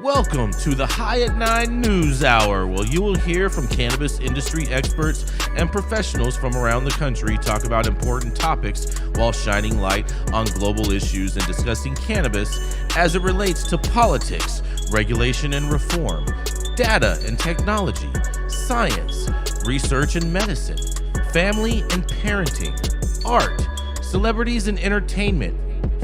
Welcome to the High at 9 News Hour, where you will hear from cannabis industry experts and professionals from around the country talk about important topics while shining light on global issues and discussing cannabis as it relates to politics, regulation and reform, data and technology, science, research and medicine, family and parenting, art, celebrities and entertainment,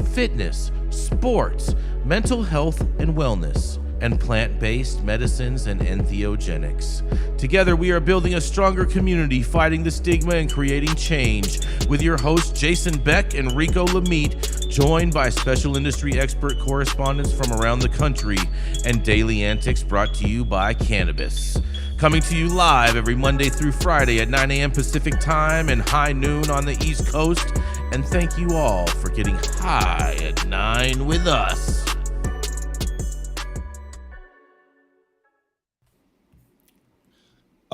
fitness, sports, mental health and wellness, and plant-based medicines and entheogenics. Together, we are building a stronger community, fighting the stigma and creating change. With your hosts, Jason Beck and Rico Lamitte, joined by special industry expert correspondents from around the country, and daily antics brought to you by Cannabis. Coming to you live every Monday through Friday at 9 a.m. Pacific Time and high noon on the East Coast. And thank you all for getting high at 9 with us.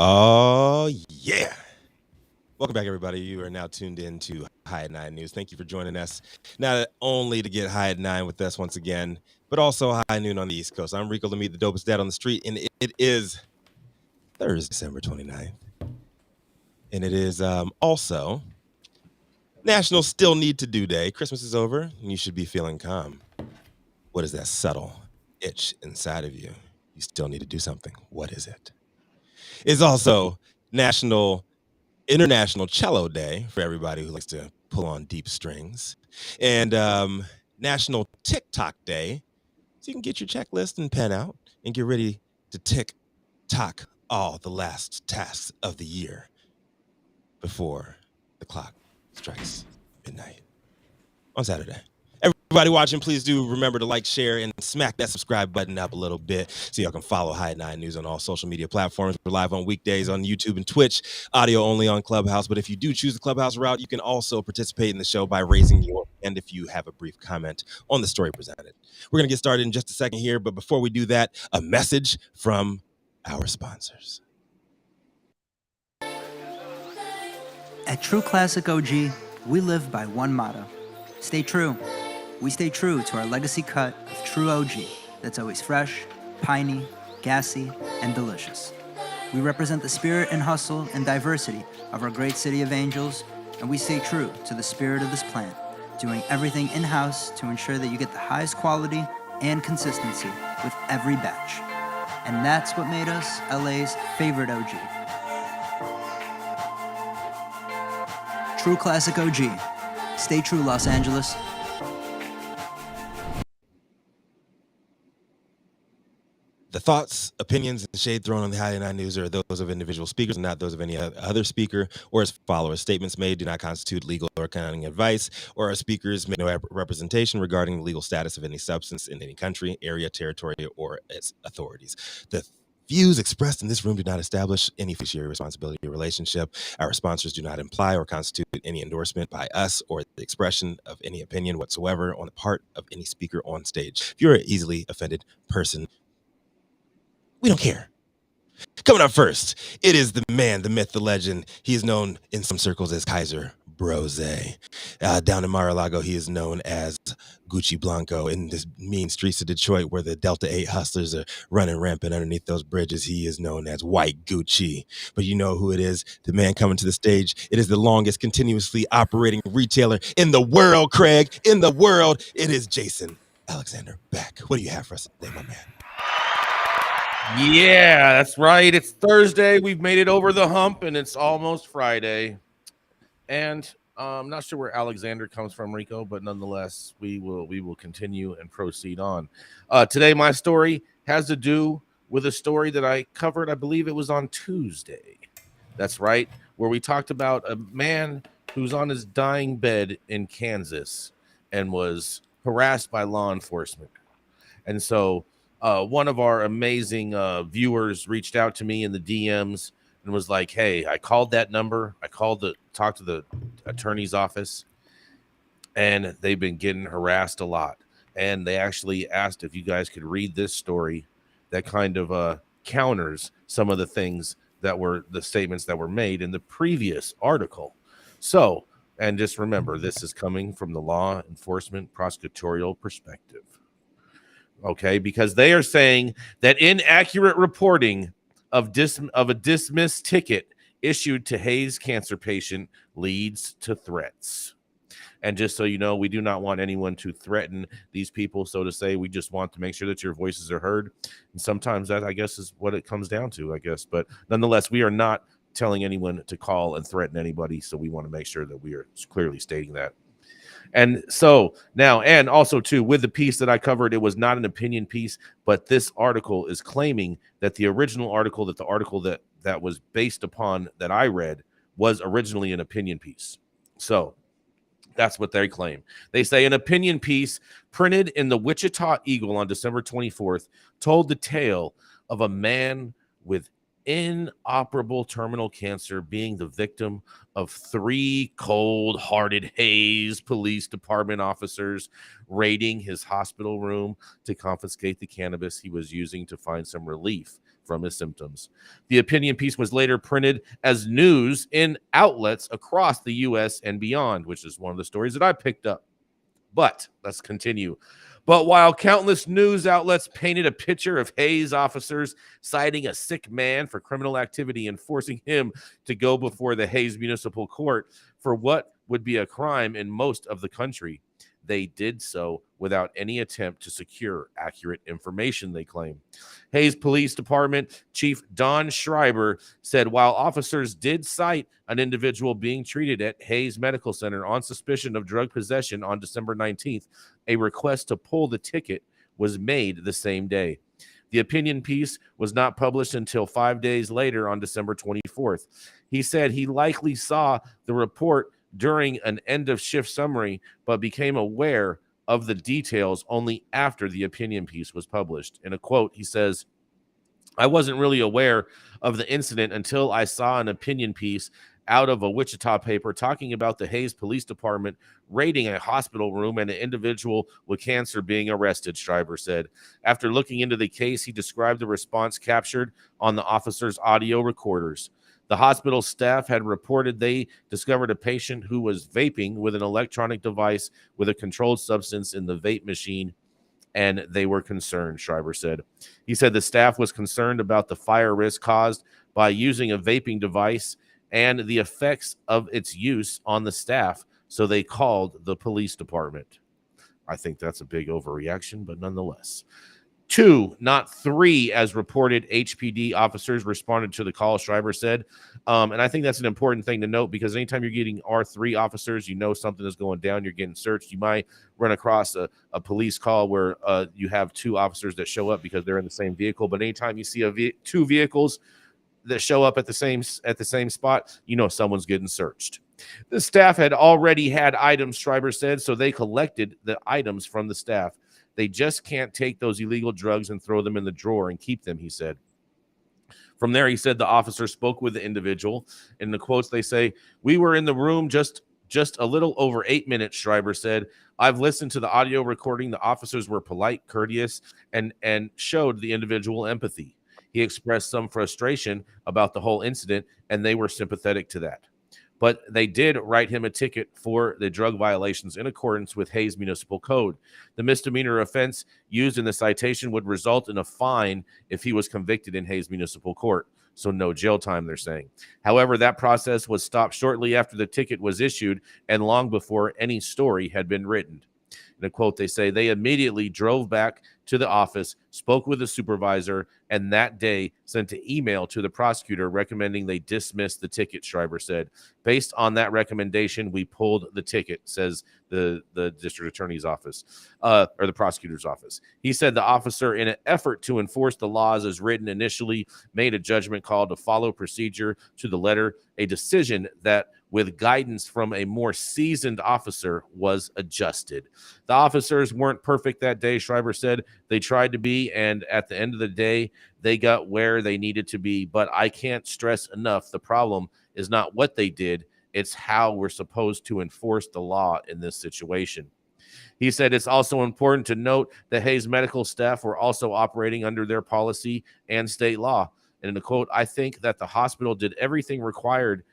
Oh, yeah. Welcome back, everybody. You are now tuned in to High at 9 News. Thank you for joining us, not only to get High at 9 with us once again, but also high noon on the East Coast. I'm Rico Lamitte, the dopest dad on the street, and it is Thursday, December 29th. And it is also National Still Need to Do Day. Christmas is over, and you should be feeling calm. What is that subtle itch inside of you? You still need to do something. What is it? It's also International Cello Day for everybody who likes to pull on deep strings, and National TikTok Day, so you can get your checklist and pen out and get ready to tick-tock all the last tasks of the year before the clock strikes midnight on Saturday. Everybody watching, please do remember to like, share, and smack that subscribe button up a little bit so y'all can follow High at 9 News on all social media platforms. We're live on weekdays on YouTube and Twitch, audio only on Clubhouse. But if you do choose the Clubhouse route, you can also participate in the show by raising your hand if you have a brief comment on the story presented. We're going to get started in just a second here, but before we do that, a message from our sponsors. At True Classic OG, we live by one motto: stay true. We stay true to our legacy cut of True OG that's always fresh, piney, gassy, and delicious. We represent the spirit and hustle and diversity of our great city of Angels, and we stay true to the spirit of this plant, doing everything in-house to ensure that you get the highest quality and consistency with every batch. And that's what made us LA's favorite OG. True Classic OG. Stay true, Los Angeles. The thoughts, opinions, and shade thrown on the High at 9 News are those of individual speakers and not those of any other speaker or his followers. Statements made do not constitute legal or accounting advice, or our speakers make no representation regarding the legal status of any substance in any country, area, territory, or its authorities. The views expressed in this room do not establish any fiduciary responsibility or relationship. Our sponsors do not imply or constitute any endorsement by us or the expression of any opinion whatsoever on the part of any speaker on stage. If you're an easily offended person, we don't care. Coming up first, it is the man, the myth, the legend. He is known in some circles as Kaiser Brose. Down in Mar-a-Lago, he is known as Gucci Blanco. In the mean streets of Detroit, where the Delta 8 hustlers are running rampant underneath those bridges, he is known as White Gucci. But you know who it is, the man coming to the stage. It is the longest continuously operating retailer in the world, Craig. In the world, it is Jason Alexander Beck. What do you have for us today, my man? Yeah, that's right. It's Thursday. We've made it over the hump, and it's almost Friday. And I'm not sure where Alexander comes from, Rico, but nonetheless, we will continue and proceed on. Today, my story has to do with a story that I covered. I believe it was on Tuesday. That's right, where we talked about a man who's on his dying bed in Kansas and was harassed by law enforcement. And so one of our amazing viewers reached out to me in the DMs and was like, hey, I called that number. I talked to the attorney's office, and they've been getting harassed a lot. And they actually asked if you guys could read this story that kind of counters some of the things that were the statements that were made in the previous article. So, and just remember, this is coming from the law enforcement prosecutorial perspective. okay, because they are saying that inaccurate reporting of a dismissed ticket issued to Hayes cancer patient leads to threats. And just so you know, we do not want anyone to threaten these people, so to say. We just want to make sure that your voices are heard. And sometimes that, I guess, is what it comes down to, I guess. But nonetheless, we are not telling anyone to call and threaten anybody, so we want to make sure that we are clearly stating that. And so now, and also too, with the piece that I covered, it was not an opinion piece, but this article is claiming that the original article, that was based upon that I read, was originally an opinion piece. So that's what they claim. They say an opinion piece printed in the Wichita Eagle on December 24th told the tale of a man with inoperable terminal cancer being the victim of 3 cold-hearted Hayes Police Department officers raiding his hospital room to confiscate the cannabis he was using to find some relief from his symptoms. The opinion piece was later printed as news in outlets across the U.S. and beyond, which is one of the stories that I picked up. But let's continue. But while countless news outlets painted a picture of Hayes officers citing a sick man for criminal activity and forcing him to go before the Hayes Municipal Court for what would be a crime in most of the country, they did so without any attempt to secure accurate information, they claim. Hayes Police Department Chief Don Schreiber said while officers did cite an individual being treated at Hayes Medical Center on suspicion of drug possession on December 19th, a request to pull the ticket was made the same day. The opinion piece was not published until 5 days later on December 24th. He said he likely saw the report during an end-of-shift summary, but became aware of the details only after the opinion piece was published. In a quote, he says, "I wasn't really aware of the incident until I saw an opinion piece out of a Wichita paper talking about the Hayes Police Department raiding a hospital room and an individual with cancer being arrested," Schreiber said. After looking into the case, he described the response captured on the officer's audio recorders. The hospital staff had reported they discovered a patient who was vaping with an electronic device with a controlled substance in the vape machine, and they were concerned, Schreiber said. He said the staff was concerned about the fire risk caused by using a vaping device and the effects of its use on the staff, so they called the police department. I think that's a big overreaction, but nonetheless. 2, not 3, as reported, HPD officers responded to the call, Schreiber said. And I think that's an important thing to note, because anytime you're getting R3 officers, you know something is going down, you're getting searched. You might run across a police call where you have 2 officers that show up because they're in the same vehicle. But anytime you see 2 vehicles that show up at the same spot, you know someone's getting searched. The staff had already had items, Schreiber said, so they collected the items from the staff. They just can't take those illegal drugs and throw them in the drawer and keep them, he said. From there, he said the officer spoke with the individual. In the quotes, they say, "We were in the room just a little over 8 minutes," Schreiber said. "I've listened to the audio recording. The officers were polite, courteous, and showed the individual empathy. He expressed some frustration about the whole incident, and they were sympathetic to that. But they did write him a ticket for the drug violations in accordance with Hayes Municipal Code. The misdemeanor offense used in the citation would result in a fine if he was convicted in Hayes Municipal Court. So no jail time, they're saying. However, that process was stopped shortly after the ticket was issued and long before any story had been written." In a quote, they say they immediately drove back to the office, spoke with the supervisor, and that day sent an email to the prosecutor recommending they dismiss the ticket, Schreiber said. "Based on that recommendation, we pulled the ticket," says the district attorney's office, or the prosecutor's office. He said the officer, in an effort to enforce the laws as written, initially made a judgment call to follow procedure to the letter, a decision that, with guidance from a more seasoned officer, was adjusted. "The officers weren't perfect that day," Schreiber said. "They tried to be, and at the end of the day, they got where they needed to be. But I can't stress enough, the problem is not what they did, it's how we're supposed to enforce the law in this situation." He said it's also important to note that Hayes medical staff were also operating under their policy and state law. And in a quote, "I think that the hospital did everything required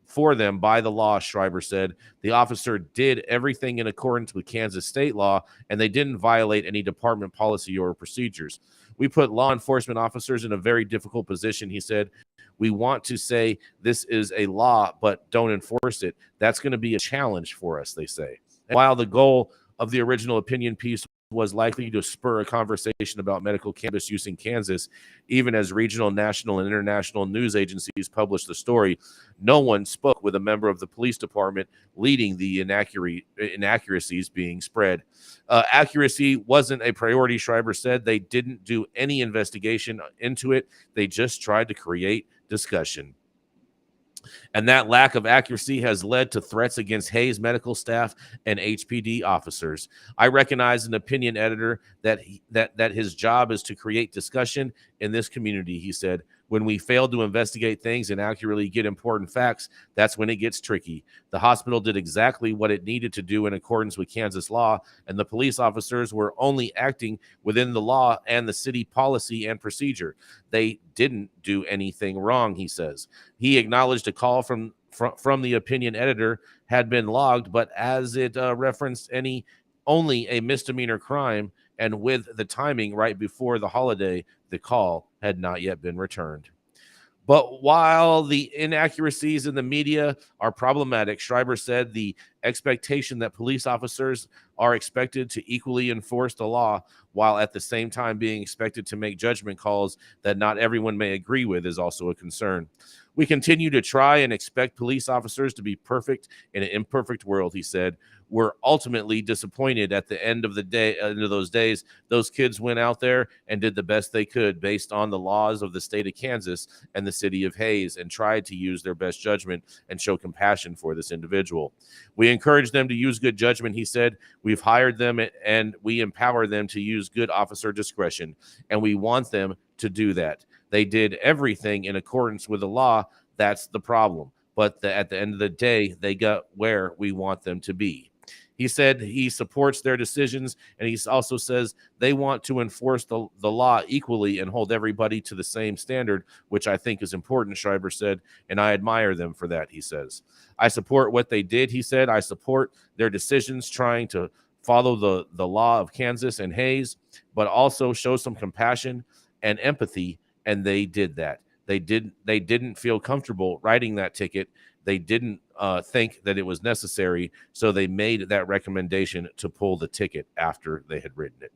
for them by the law, Schreiber said. The officer did everything in accordance with Kansas state law, and they didn't violate any department policy or procedures. We put law enforcement officers in a very difficult position, he said. We want to say this is a law, but don't enforce it. That's going to be a challenge for us, they say. And while the goal of the original opinion piece was likely to spur a conversation about medical cannabis use in Kansas, even as regional, national, and international news agencies published the story, no one spoke with a member of the police department leading the inaccuracies being spread. Accuracy wasn't a priority, Schreiber said. They didn't do any investigation into it. They just tried to create discussion. And that lack of accuracy has led to threats against Hayes medical staff and HPD officers. I recognize an opinion editor that his job is to create discussion in this community, he said. When we fail to investigate things and accurately get important facts, that's when it gets tricky. The hospital did exactly what it needed to do in accordance with Kansas law, and the police officers were only acting within the law and the city policy and procedure. They didn't do anything wrong, he says. He acknowledged a call from the opinion editor had been logged, but as it referenced only a misdemeanor crime, and with the timing right before the holiday, the call had not yet been returned. But while the inaccuracies in the media are problematic, Schreiber said the expectation that police officers are expected to equally enforce the law while at the same time being expected to make judgment calls that not everyone may agree with is also a concern. We continue to try and expect police officers to be perfect in an imperfect world, he said. We're ultimately disappointed at the end of those days. Those kids went out there and did the best they could based on the laws of the state of Kansas and the city of Hayes and tried to use their best judgment and show compassion for this individual. We encourage them to use good judgment, he said. We've hired them and we empower them to use good officer discretion, and we want them to do that. They did everything in accordance with the law. That's the problem. But at the end of the day, they got where we want them to be. He said he supports their decisions, and he also says they want to enforce the law equally and hold everybody to the same standard, which I think is important, Schreiber said, and I admire them for that, he says. I support what they did, he said. I support their decisions trying to follow the law of Kansas and Hayes, but also show some compassion and empathy, and they did that. They didn't feel comfortable writing that ticket. They didn't think that it was necessary, so they made that recommendation to pull the ticket after they had written it.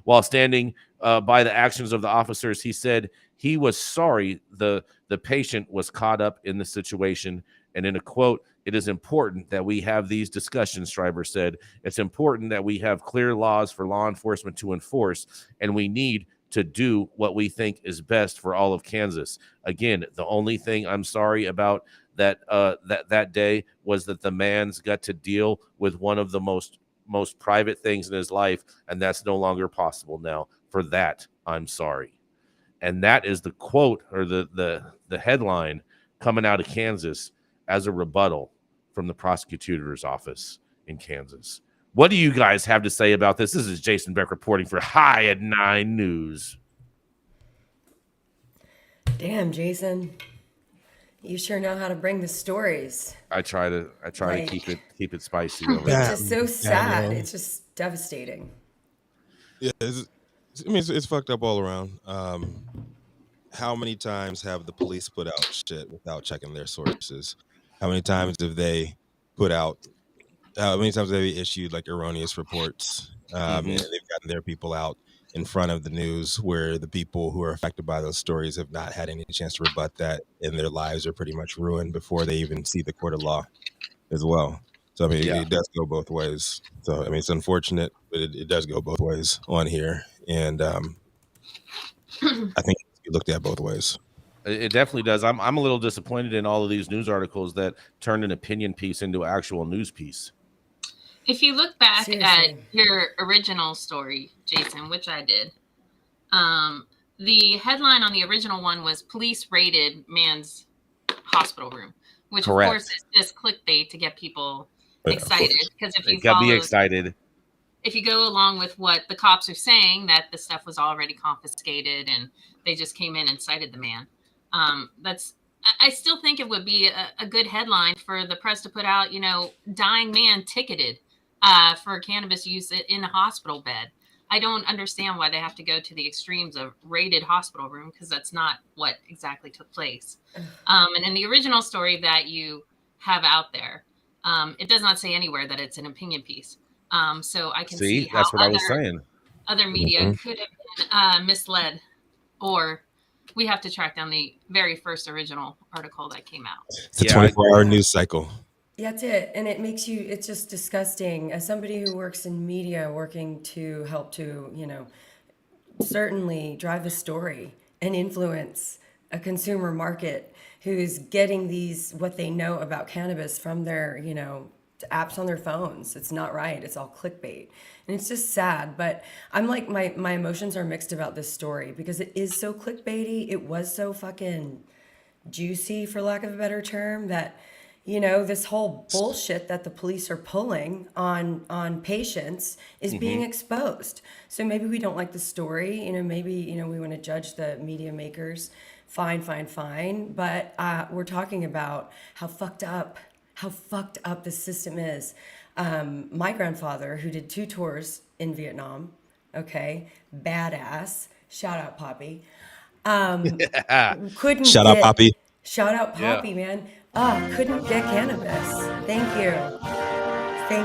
While standing by the actions of the officers, he said he was sorry the patient was caught up in the situation. And in a quote, "It is important that we have these discussions," Schreiber said. "It's important that we have clear laws for law enforcement to enforce, and we need to do what we think is best for all of Kansas." Again, the only thing I'm sorry about that day was that the man's got to deal with one of the most private things in his life, and that's no longer possible now. For that, I'm sorry. And that is the quote, or the headline coming out of Kansas as a rebuttal from the prosecutor's office in Kansas. What do you guys have to say about this? This is Jason Beck reporting for High at 9 News. Damn, Jason. You sure know how to bring the stories. I try to keep it spicy. It's just so sad. It's just devastating. Yeah, it's fucked up all around. How many times have the police put out shit without checking their sources? How many times have they how many times have they issued like erroneous reports? And they've gotten their people out in front of the news where the people who are affected by those stories have not had any chance to rebut that, and their lives are pretty much ruined before they even see the court of law as well. So, I mean, It does go both ways. So, I mean, it's unfortunate, but it does go both ways on here. And I think it looked at both ways. It definitely does. I'm a little disappointed in all of these news articles that turned an opinion piece into an actual news piece. If you look back Seriously. at your original story, Jason, which I did, the headline on the original one was "Police Raided Man's Hospital Room," which Correct. of course is just clickbait to get people excited. Because if you Got me excited. If you go along with what the cops are saying, that the stuff was already confiscated and they just came in and cited the man, that's I still think it would be a good headline for the press to put out, dying man ticketed for cannabis use in a hospital bed. I don't understand why they have to go to the extremes of raided hospital room, because that's not what exactly took place. And in the original story that you have out there, it does not say anywhere that it's an opinion piece. So I can see how that's what I was saying. other media Mhm. could have been misled, or we have to track down the very first original article that came out. It's a Yeah, I 24-hour agree. news cycle. That's it. And it's just disgusting. As somebody who works in media, working to help to, certainly drive a story and influence a consumer market who's getting what they know about cannabis from their, apps on their phones. It's not right. It's all clickbait. And it's just sad. But I'm like, my emotions are mixed about this story because it is so clickbaity. It was so fucking juicy, for lack of a better term, that this whole bullshit that the police are pulling on patients is being exposed. So maybe we don't like the story, maybe we want to judge the media makers. Fine, but we're talking about how fucked up the system is. My grandfather, who did 2 tours in Vietnam, okay, badass, shout out Poppy, couldn't Shout out, get Poppy. shout out Yeah. Poppy, man. Couldn't get cannabis. Thank you. They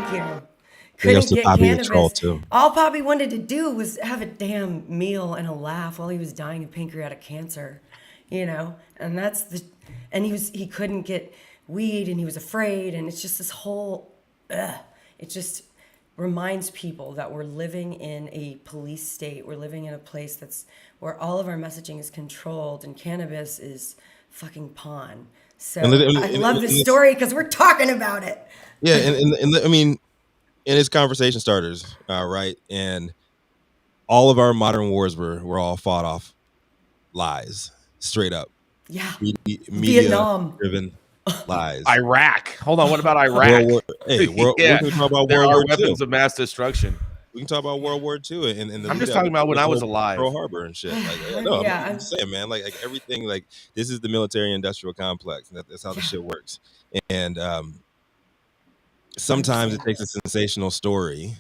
Couldn't also get Poppy a troll cannabis. too. All Poppy wanted to do was have a damn meal and a laugh while he was dying of pancreatic cancer, and he couldn't get weed and he was afraid, and it's just this whole it just reminds people that we're living in a police state. We're living in a place where all of our messaging is controlled and cannabis is fucking pawn. So I love this story because we're talking about it. Yeah, and I mean, and it's conversation starters, right? And all of our modern wars were all fought off lies, straight up. Yeah. Media Vietnam. driven lies. Iraq. Hold on. What about World Iraq? War, hey, we Yeah, can talk about there World are War weapons II. of mass destruction. We can talk about World War II and the I'm lead just up talking about when with I the was whole alive. Pearl Harbor and shit. Like, no, Yeah, I'm saying, man, like everything, like this is the military-industrial complex, and that's how the shit works. And sometimes it takes a sensational story.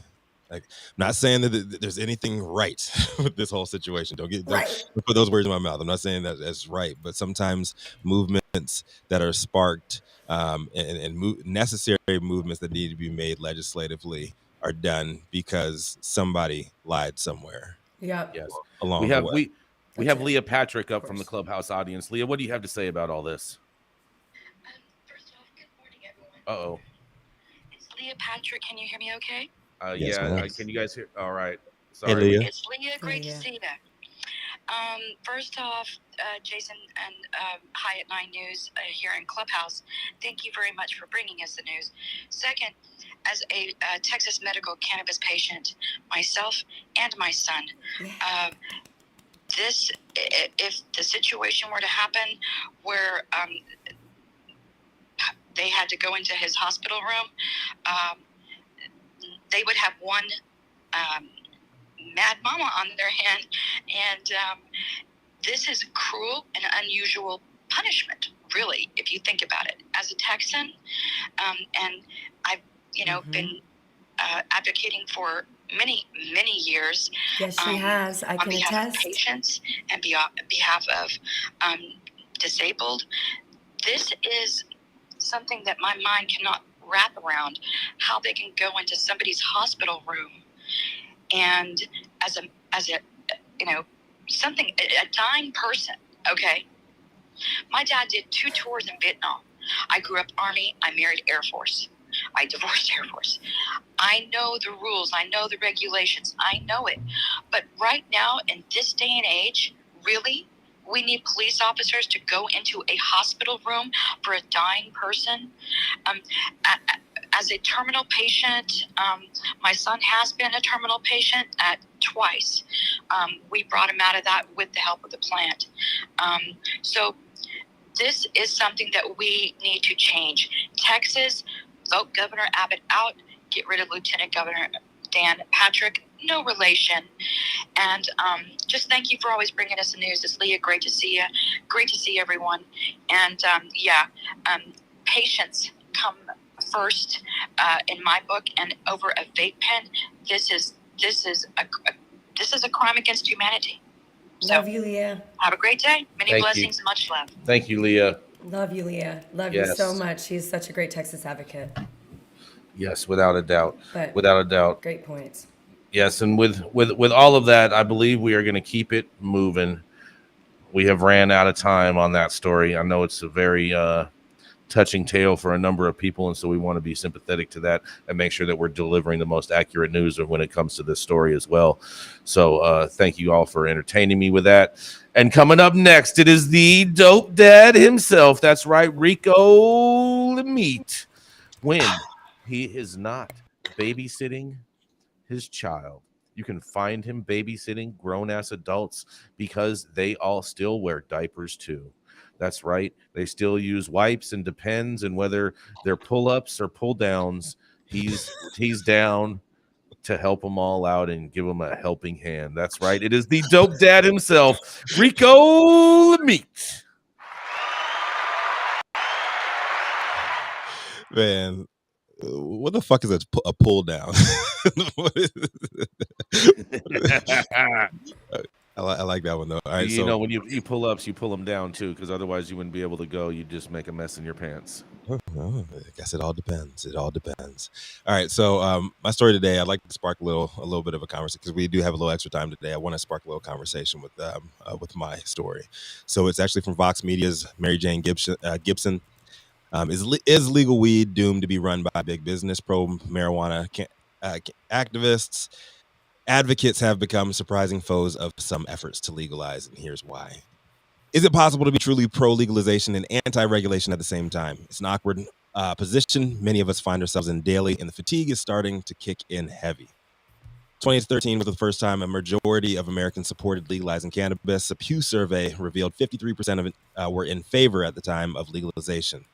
Like, I'm not saying that there's anything right with this whole situation. Don't put those words in my mouth. I'm not saying that that's right, but sometimes movements that are sparked necessary movements that need to be made legislatively are done because somebody lied somewhere Yep. Yes. along the way. We That's have it. Leah Patrick up from the course. Clubhouse audience. Leah, what do you have to say about all this? First off, good morning, everyone. Uh-oh. It's Leah Patrick. Can you hear me okay? Yes, Yeah, ma'am. can you guys hear? All right. Hey, Sorry. Leah. It's Leah. Great to see you. First off, Jason and High at 9 News here in Clubhouse, thank you very much for bringing us the news. Second, as a Texas medical cannabis patient myself and my son, if the situation were to happen where they had to go into his hospital room, they would have one mad mama on their hand, and this is cruel and unusual punishment, really, if you think about it. As a Texan, and I've been advocating for many years. Yes, she has. I on can behalf attest. of patients and behalf of disabled. This is something that my mind cannot wrap around, how they can go into somebody's hospital room and as a something, a dying person. Okay, my dad did 2 tours in Vietnam. I grew up Army. I married Air Force. I divorced Air Force. I know the rules. I know the regulations. I know it. But right now, in this day and age, really, we need police officers to go into a hospital room for a dying person. As a terminal patient, my son has been a terminal patient twice. We brought him out of that with the help of the plant. So this is something that we need to change. Texas, vote Governor Abbott out, get rid of Lieutenant Governor Dan Patrick no relation. And just thank you for always bringing us the news. It's Leah. Great to see you. Great to see everyone. And patience come first in my book. And over a vape pen, this is a crime against humanity. So, Love you, Leah. have a great day. Many Thank blessings. Much love. Thank you, Leah. Love you, Leah. Love Yes. you so much. She's such a great Texas advocate. Yes, without a doubt. But Without a doubt. great points. Yes, and with all of that, I believe we are going to keep it moving. We have ran out of time on that story. I know it's a very touching tale for a number of people, and so we want to be sympathetic to that and make sure that we're delivering the most accurate news when it comes to this story as well. So thank you all for entertaining me with that. And coming up next, it is the dope dad himself. That's right, Rico Lamitte. When he is not babysitting his child, you can find him babysitting grown-ass adults because they all still wear diapers too. That's right. They still use wipes and Depends, and whether they're pull-ups or pull-downs, he's down to help them all out and give them a helping hand. That's right. It is the dope dad himself, Rico Lamitte. Man, what the fuck is a pull down? I like that one though. All right, You know, when you pull ups, you pull them down too, because otherwise you wouldn't be able to go. You just make a mess in your pants. I guess it all depends. It all depends. All right, so my story today, I'd like to spark a little bit of a conversation because we do have a little extra time today. I want to spark a little conversation with my story. So it's actually from Vox Media's Mary Jane Gibson. Is legal weed doomed to be run by big business? Pro marijuana activists, advocates have become surprising foes of some efforts to legalize, and here's why. Is it possible to be truly pro-legalization and anti-regulation at the same time? It's an awkward position many of us find ourselves in daily, and the fatigue is starting to kick in heavy. 2013 was the first time a majority of Americans supported legalizing cannabis. A Pew survey revealed 53% of it were in favor at the time of legalization.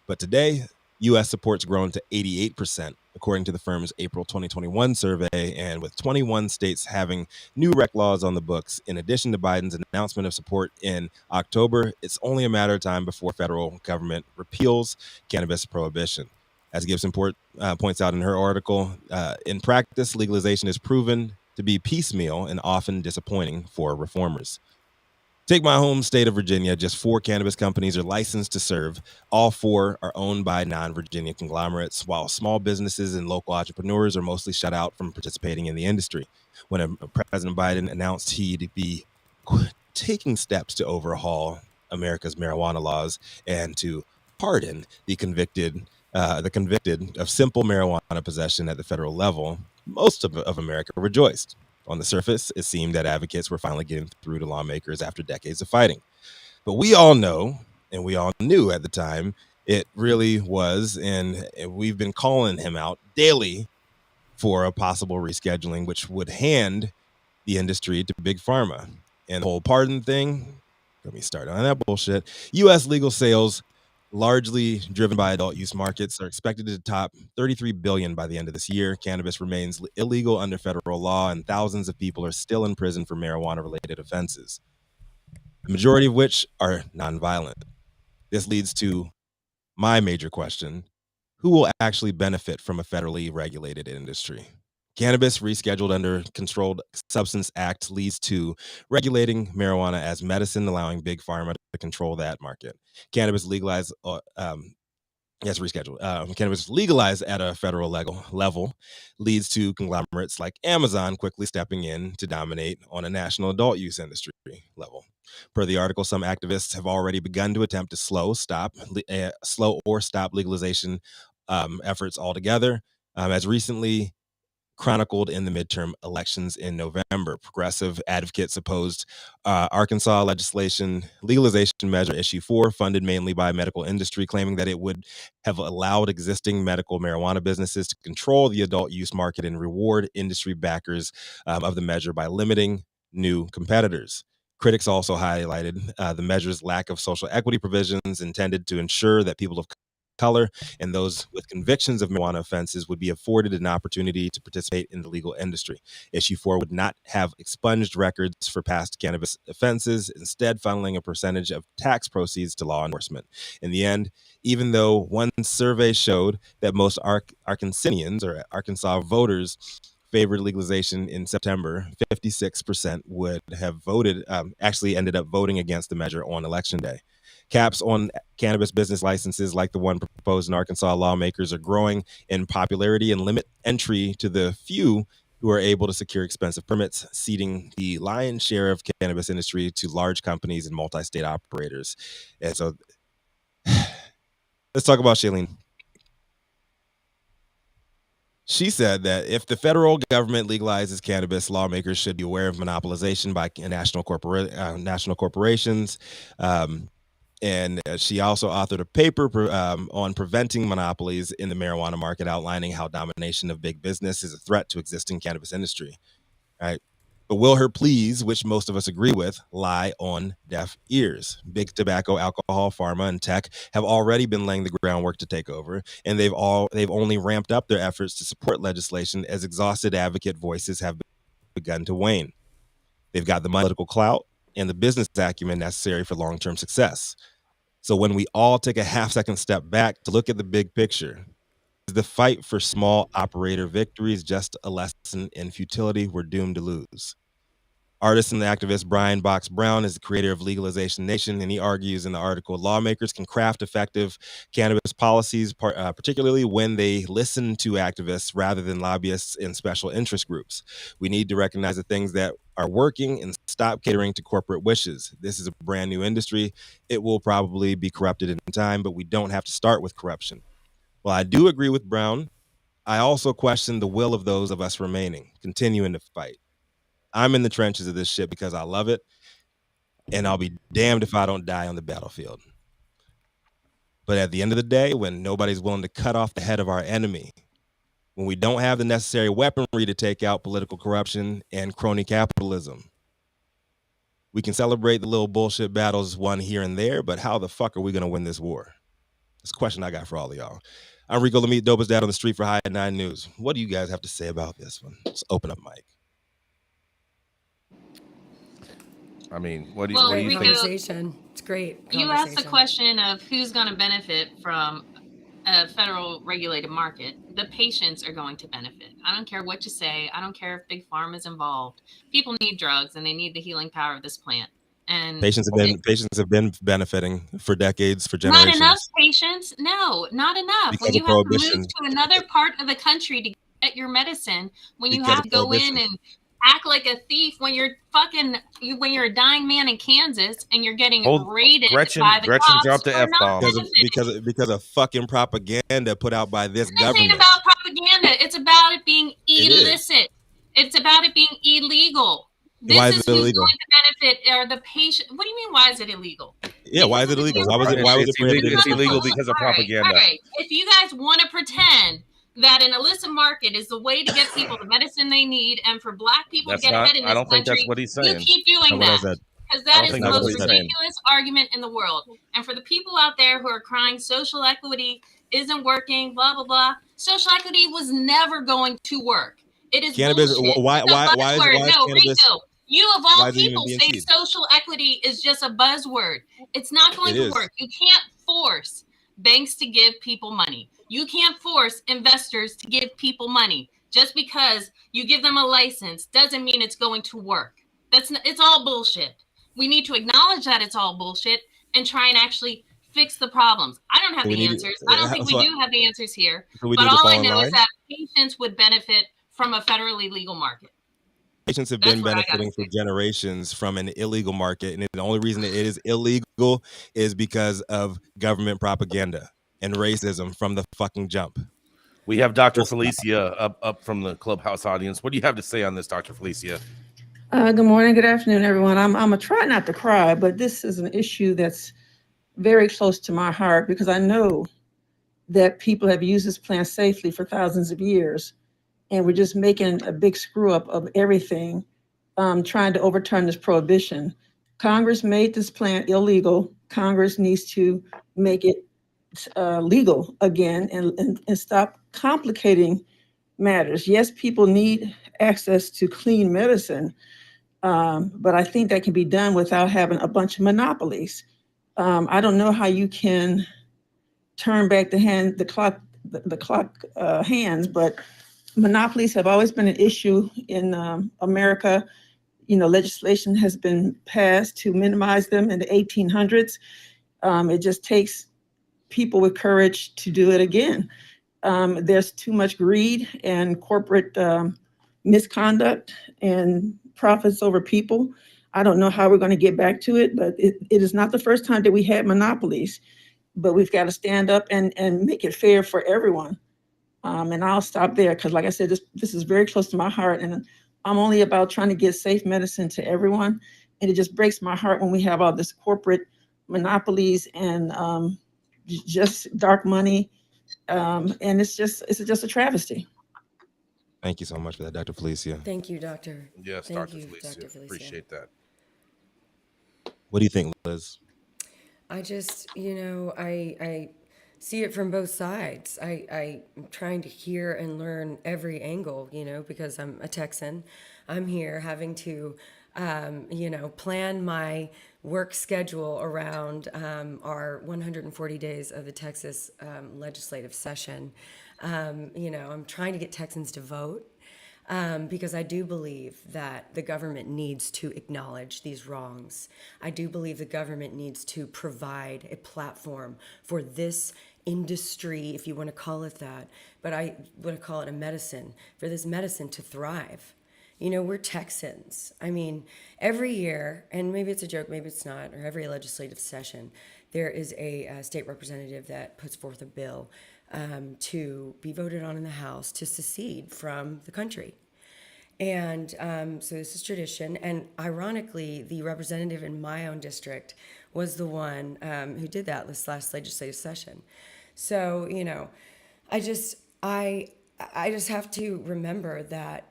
But today, U.S. support's grown to 88%, according to the firm's April 2021 survey, and with 21 states having new rec laws on the books, in addition to Biden's announcement of support in October, it's only a matter of time before federal government repeals cannabis prohibition. As Gibson points out in her article, in practice, legalization is proven to be piecemeal and often disappointing for reformers. Take my home state of Virginia, just 4 cannabis companies are licensed to serve. All 4 are owned by non-Virginia conglomerates, while small businesses and local entrepreneurs are mostly shut out from participating in the industry. When President Biden announced he'd be taking steps to overhaul America's marijuana laws and to pardon the convicted of simple marijuana possession at the federal level, most of America rejoiced. On the surface, it seemed that advocates were finally getting through to lawmakers after decades of fighting. But we all know, and we all knew at the time, it really was, and we've been calling him out daily for a possible rescheduling, which would hand the industry to Big Pharma. And the whole pardon thing, let me start on that bullshit. U.S. legal sales, largely driven by adult use markets, are expected to top $33 billion by the end of this year. Cannabis remains illegal under federal law, and thousands of people are still in prison for marijuana-related offenses, the majority of which are nonviolent. This leads to my major question: who will actually benefit from a federally regulated industry? Cannabis, rescheduled under Controlled Substance Act, leads to regulating marijuana as medicine, allowing Big Pharma to control that market. Cannabis legalized, cannabis legalized at a federal level leads to conglomerates like Amazon quickly stepping in to dominate on a national adult use industry level. Per the article, some activists have already begun to attempt to slow or stop legalization efforts altogether. As recently chronicled in the midterm elections in November, progressive advocates opposed Arkansas legalization measure issue 4, funded mainly by medical industry, claiming that it would have allowed existing medical marijuana businesses to control the adult use market and reward industry backers of the measure by limiting new competitors. Critics also highlighted the measure's lack of social equity provisions intended to ensure that people of color, and those with convictions of marijuana offenses would be afforded an opportunity to participate in the legal industry. Issue 4 would not have expunged records for past cannabis offenses, instead funneling a percentage of tax proceeds to law enforcement. In the end, even though one survey showed that most Arkansanians or Arkansas voters favored legalization in September, 56% would have voted, actually ended up voting against the measure on election day. Caps on cannabis business licenses like the one proposed in Arkansas lawmakers are growing in popularity and limit entry to the few who are able to secure expensive permits, ceding the lion's share of cannabis industry to large companies and multi-state operators. And so let's talk about Shailene. She said that if the federal government legalizes cannabis, lawmakers should be aware of monopolization by national corporations. And she also authored a paper on preventing monopolies in the marijuana market, outlining how domination of big business is a threat to existing cannabis industry. Right? But will her pleas, which most of us agree with, lie on deaf ears? Big tobacco, alcohol, pharma, and tech have already been laying the groundwork to take over, and they've only ramped up their efforts to support legislation as exhausted advocate voices have begun to wane. They've got the political clout and the business acumen necessary for long-term success. So when we all take a half-second step back to look at the big picture, is the fight for small operator victories just a lesson in futility we're doomed to lose? Artist and activist Brian Box Brown is the creator of Legalization Nation, and he argues in the article, lawmakers can craft effective cannabis policies, particularly when they listen to activists rather than lobbyists and special interest groups. We need to recognize the things that are working and stop catering to corporate wishes. This is a brand new industry. It will probably be corrupted in time, but we don't have to start with corruption. While I do agree with Brown, I also question the will of those of us remaining, continuing to fight. I'm in the trenches of this shit because I love it, and I'll be damned if I don't die on the battlefield. But at the end of the day, when nobody's willing to cut off the head of our enemy, when we don't have the necessary weaponry to take out political corruption and crony capitalism, we can celebrate the little bullshit battles won here and there, but how the fuck are we going to win this war? That's a question I got for all of y'all. I'm Rico Lamitte, dopest dad on the street for High at 9 News. What do you guys have to say about this one? Let's open up mic. I mean, what do Great you think? conversation. It's great. You asked the question of who's going to benefit from a federal regulated market. The patients are going to benefit. I don't care what you say. I don't care if big pharma is involved. People need drugs and they need the healing power of this plant. And patients have been benefiting for decades, for generations. Not enough patients. No, not enough. Because when you of have to move to another part of the country to get your medicine, when you have to go in and act like a thief when you're when you're a dying man in Kansas and you're getting raided by the Gretchen cops dropped the F-bomb. because of fucking propaganda put out by this government. This ain't about propaganda. It's about it being illicit. It's about it being illegal. Why is it who's illegal? going to benefit are the patient. What do you mean? Why is it illegal? Yeah, why is it illegal? Why was it prohibited? It's illegal because of propaganda. All right. If you guys want to pretend that an illicit market is the way to get people the medicine they need and for black people to get ahead in this country, I don't think that's what he's saying. You keep doing that. Because that is the most ridiculous argument in the world. And for the people out there who are crying social equity isn't working, blah, blah, blah, social equity was never going to work. It is cannabis. Bullshit. Why is no, cannabis? Rico, you of all people say social equity is just a buzzword. It's not going to work. You can't force banks to give people money. You can't force investors to give people money. Just because you give them a license doesn't mean it's going to work. It's all bullshit. We need to acknowledge that it's all bullshit and try and actually fix the problems. I don't have the answers. I don't think we do have the answers here. But all I know is that patients would benefit from a federally legal market. Patients have been benefiting for generations from an illegal market, and the only reason it is illegal is because of government propaganda and racism from the fucking jump. We have Dr. Felicia up from the Clubhouse audience. What do you have to say on this, Dr. Felicia? Good morning, good afternoon, everyone. I'm gonna try not to cry, but this is an issue that's very close to my heart because I know that people have used this plant safely for thousands of years, and we're just making a big screw up of everything, trying to overturn this prohibition. Congress made this plant illegal. Congress needs to make it legal again and stop complicating matters. Yes, people need access to clean medicine, but I think that can be done without having a bunch of monopolies. I don't know how you can turn back the clock hands, but monopolies have always been an issue in America. You know, legislation has been passed to minimize them in the 1800s. It just takes people with courage to do it again. There's too much greed and corporate misconduct and profits over people. I don't know how we're going to get back to it, but it is not the first time that we had monopolies. But we've got to stand up and make it fair for everyone. And I'll stop there because, like I said, this is very close to my heart, and I'm only about trying to get safe medicine to everyone. And it just breaks my heart when we have all this corporate monopolies and just dark money, and it's just a travesty. Thank you so much for that, Dr. Felicia. Thank you, Doctor. Yes, Thank Dr. you, Felicia. Dr. Felicia. Appreciate that. What do you think, Liz? I just, I see it from both sides. I'm trying to hear and learn every angle, because I'm a Texan. I'm here having to, plan my work schedule around our 140 days of the Texas legislative session. I'm trying to get Texans to vote. Because I do believe that the government needs to acknowledge these wrongs. I do believe the government needs to provide a platform for this industry, if you want to call it that, but I want to call it a medicine, for this medicine to thrive. We're Texans. I mean, every year, and maybe it's a joke, maybe it's not, or every legislative session, there is a state representative that puts forth a bill to be voted on in the House to secede from the country. And so this is tradition. And ironically, the representative in my own district was the one who did that this last legislative session. So, I just have to remember that,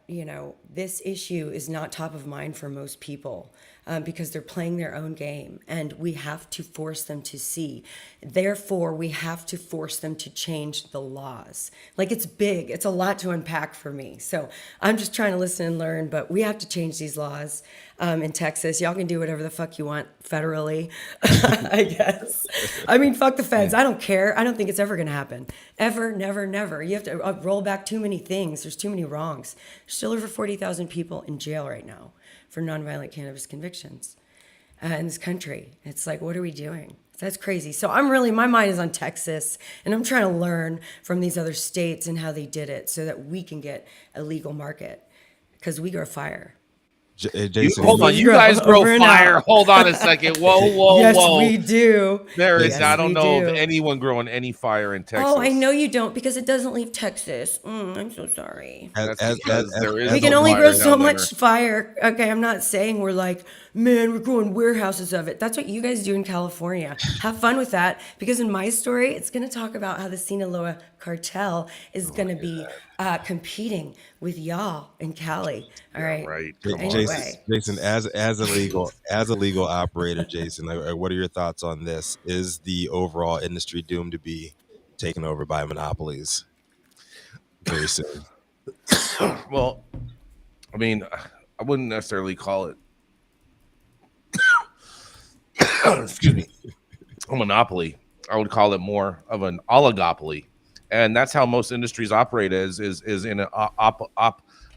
this issue is not top of mind for most people. Because they're playing their own game, and we have to force them to see. Therefore, we have to force them to change the laws. Like, it's big. It's a lot to unpack for me. So I'm just trying to listen and learn, but we have to change these laws in Texas. Y'all can do whatever the fuck you want federally, I guess. I mean, fuck the feds. I don't care. I don't think it's ever going to happen. Ever, never, never. You have to roll back too many things. There's too many wrongs. There's still over 40,000 people in jail right now for nonviolent cannabis convictions in this country. It's like, what are we doing? That's crazy. So my mind is on Texas, and I'm trying to learn from these other states and how they did it so that we can get a legal market, because we grow fire. Jason, Hold on, you guys grow fire. Hold on a second. Whoa, yes, whoa. we do. I don't know of anyone growing any fire in Texas. Oh, I know you don't, because it doesn't leave Texas. I'm so sorry. We can only grow so much fire. Okay, I'm not saying we're like, man, we're growing warehouses of it. That's what you guys do in California. Have fun with that, because in my story, it's going to talk about how the Sinaloa cartel is going to be competing with y'all in Cali. All right. Right. Anyway. Jason, as a legal operator, Jason, what are your thoughts on this? Is the overall industry doomed to be taken over by monopolies very soon? Well, I mean, I wouldn't necessarily call it excuse me, a monopoly. I would call it more of an oligopoly. And that's how most industries operate, is in an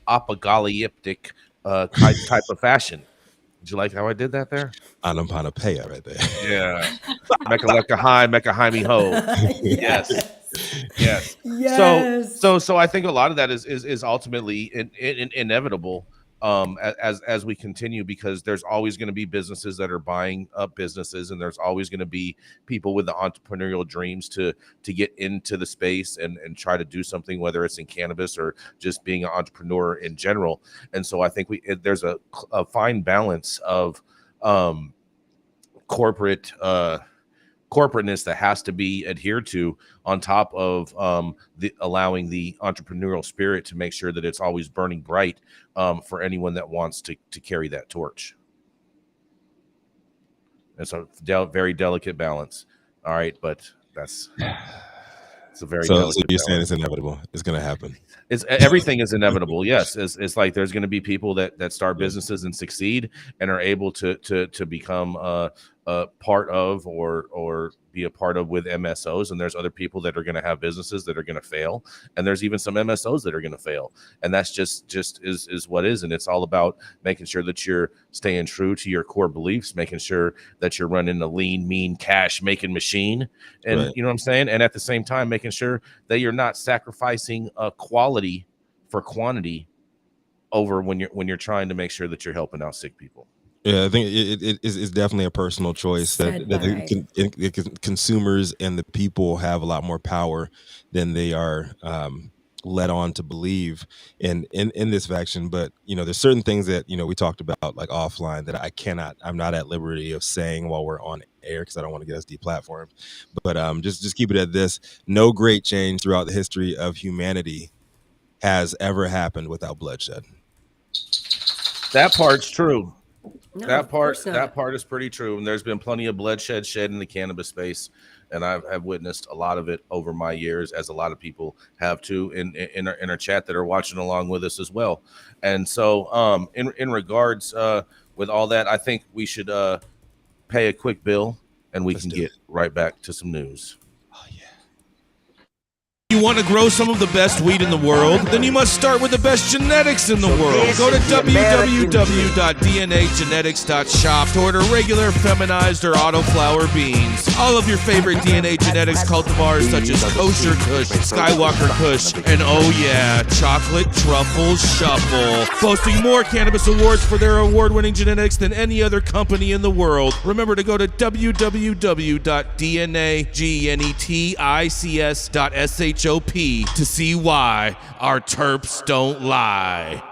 opogolyptic type of fashion. Did you like how I did that there? Onomatopoeia right there. Yeah. Mecca lecca high, mecca high me ho. Yes. So I think a lot of that is ultimately inevitable as we continue, because there's always going to be businesses that are buying up businesses, and there's always going to be people with the entrepreneurial dreams to get into the space and try to do something, whether it's in cannabis or just being an entrepreneur in general. And so I think there's a fine balance of corporateness that has to be adhered to, on top of allowing the entrepreneurial spirit to make sure that it's always burning bright for anyone that wants to carry that torch. It's a very delicate balance. All right, but It's a very So delicate you're saying balance. it's inevitable. It's going to happen. It's everything is inevitable. Yes, it's like there's going to be people that start businesses and succeed and are able to become a part of or be a part of with MSOs, and there's other people that are going to have businesses that are going to fail, and there's even some MSOs that are going to fail, and that's just is what is, and it's all about making sure that you're staying true to your core beliefs, making sure that you're running a lean, mean, cash making machine, and Right. you know what I'm saying, and at the same time making sure that you're not sacrificing quality for quantity over when you're trying to make sure that you're helping out sick people. Yeah, I think it is definitely a personal choice that Said the consumers and the people have a lot more power than they are led on to believe in this vaccine. But there's certain things that we talked about like offline that I'm not at liberty of saying while we're on air because I don't want to get us deplatformed. But just keep it at this: no great change throughout the history of humanity has ever happened without bloodshed. That part's true. No, That of course not. that part is pretty true, and there's been plenty of bloodshed shed in the cannabis space, and I've witnessed a lot of it over my years, as a lot of people have too in our chat that are watching along with us as well. And so, in regards with all that, I think we should pay a quick bill, and we can get right back to some news. You want to grow some of the best weed in the world? Then you must start with the best genetics in the world. Go to www.dnagenetics.shop to order regular, feminized, or autoflower beans. All of your favorite DNA genetics cultivars such as Kosher Kush, Skywalker Kush, and oh yeah, Chocolate Truffle Shuffle. Boasting more cannabis awards for their award-winning genetics than any other company in the world. Remember to go to www.dnagenetics.shop to see why our terps don't lie.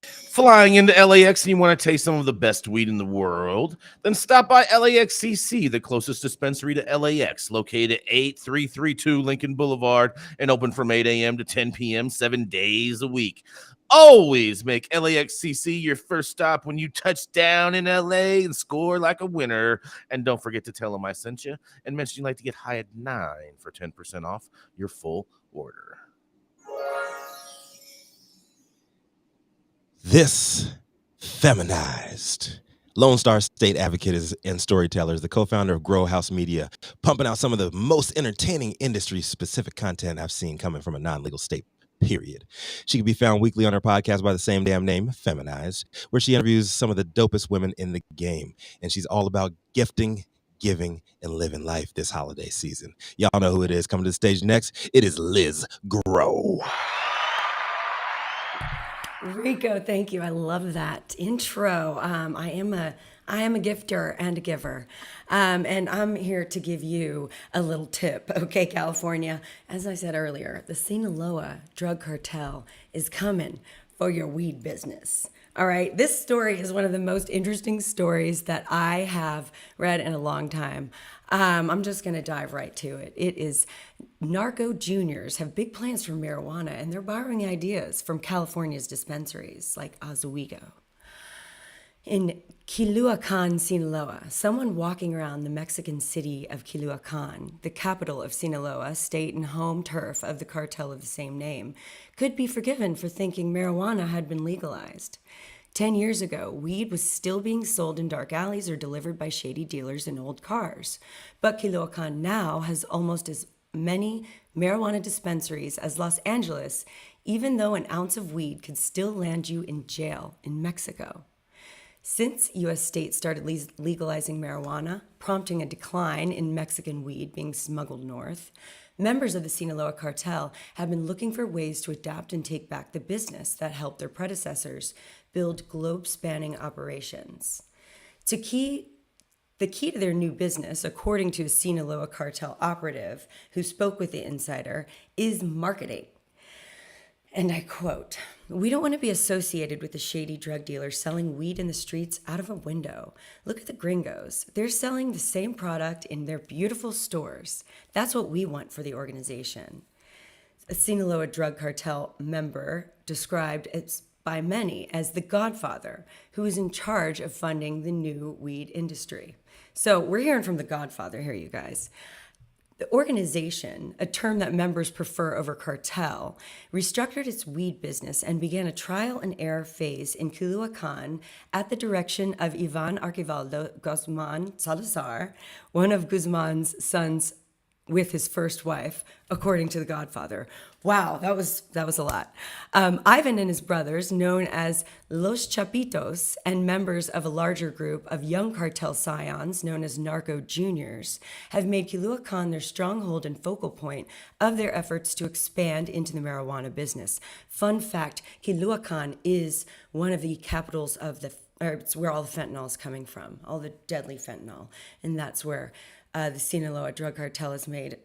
Flying into LAX and you want to taste some of the best weed in the world? Then stop by LAXCC, the closest dispensary to LAX, located at 8332 Lincoln Boulevard and open from 8 a.m. to 10 p.m. 7 days a week. Always make LAXCC your first stop when you touch down in LA and score like a winner. And don't forget to tell them I sent you and mention you'd like to get high at 9 for 10% off your full order. This feminized Lone Star State Advocate and storyteller is the co-founder of Grow House Media, pumping out some of the most entertaining industry-specific content I've seen coming from a non-legal state. Period. She can be found weekly on her podcast by the same damn name, Feminized, where she interviews some of the dopest women in the game. And she's all about gifting, giving, and living life this holiday season. Y'all know who it is. Coming to the stage next, it is Liz Grow. Rico, thank you. I love that intro. I am a gifter and a giver. And I'm here to give you a little tip. Okay, California. As I said earlier, the Sinaloa drug cartel is coming for your weed business. All right. This story is one of the most interesting stories that I have read in a long time. I'm just going to dive right to it. It is narco juniors have big plans for marijuana, and they're borrowing ideas from California's dispensaries like Oswego. In Culhuacan, Sinaloa, someone walking around the Mexican city of Culhuacan, the capital of Sinaloa, state and home turf of the cartel of the same name, could be forgiven for thinking marijuana had been legalized. 10 years ago, weed was still being sold in dark alleys or delivered by shady dealers in old cars. But Culhuacan now has almost as many marijuana dispensaries as Los Angeles, even though an ounce of weed could still land you in jail in Mexico. Since U.S. states started legalizing marijuana, prompting a decline in Mexican weed being smuggled north, members of the Sinaloa cartel have been looking for ways to adapt and take back the business that helped their predecessors build globe-spanning operations. The key to their new business, according to a Sinaloa cartel operative who spoke with The Insider, is marketing. And I quote, "We don't want to be associated with the shady drug dealers selling weed in the streets out of a window. Look at the gringos. They're selling the same product in their beautiful stores. That's what we want for the organization." A Sinaloa drug cartel member described it by many as the godfather who is in charge of funding the new weed industry. So we're hearing from the Godfather here, you guys. The organization, a term that members prefer over cartel, restructured its weed business and began a trial and error phase in Culhuacan at the direction of Ivan Archivaldo Guzman Salazar, one of Guzman's sons with his first wife, according to the Godfather. Wow, that was a lot. Ivan and his brothers, known as Los Chapitos, and members of a larger group of young cartel scions, known as Narco Juniors, have made Culhuacan their stronghold and focal point of their efforts to expand into the marijuana business. Fun fact, Culhuacan is one of the capitals of it's where all the fentanyl is coming from, all the deadly fentanyl, and that's where the Sinaloa drug cartel has made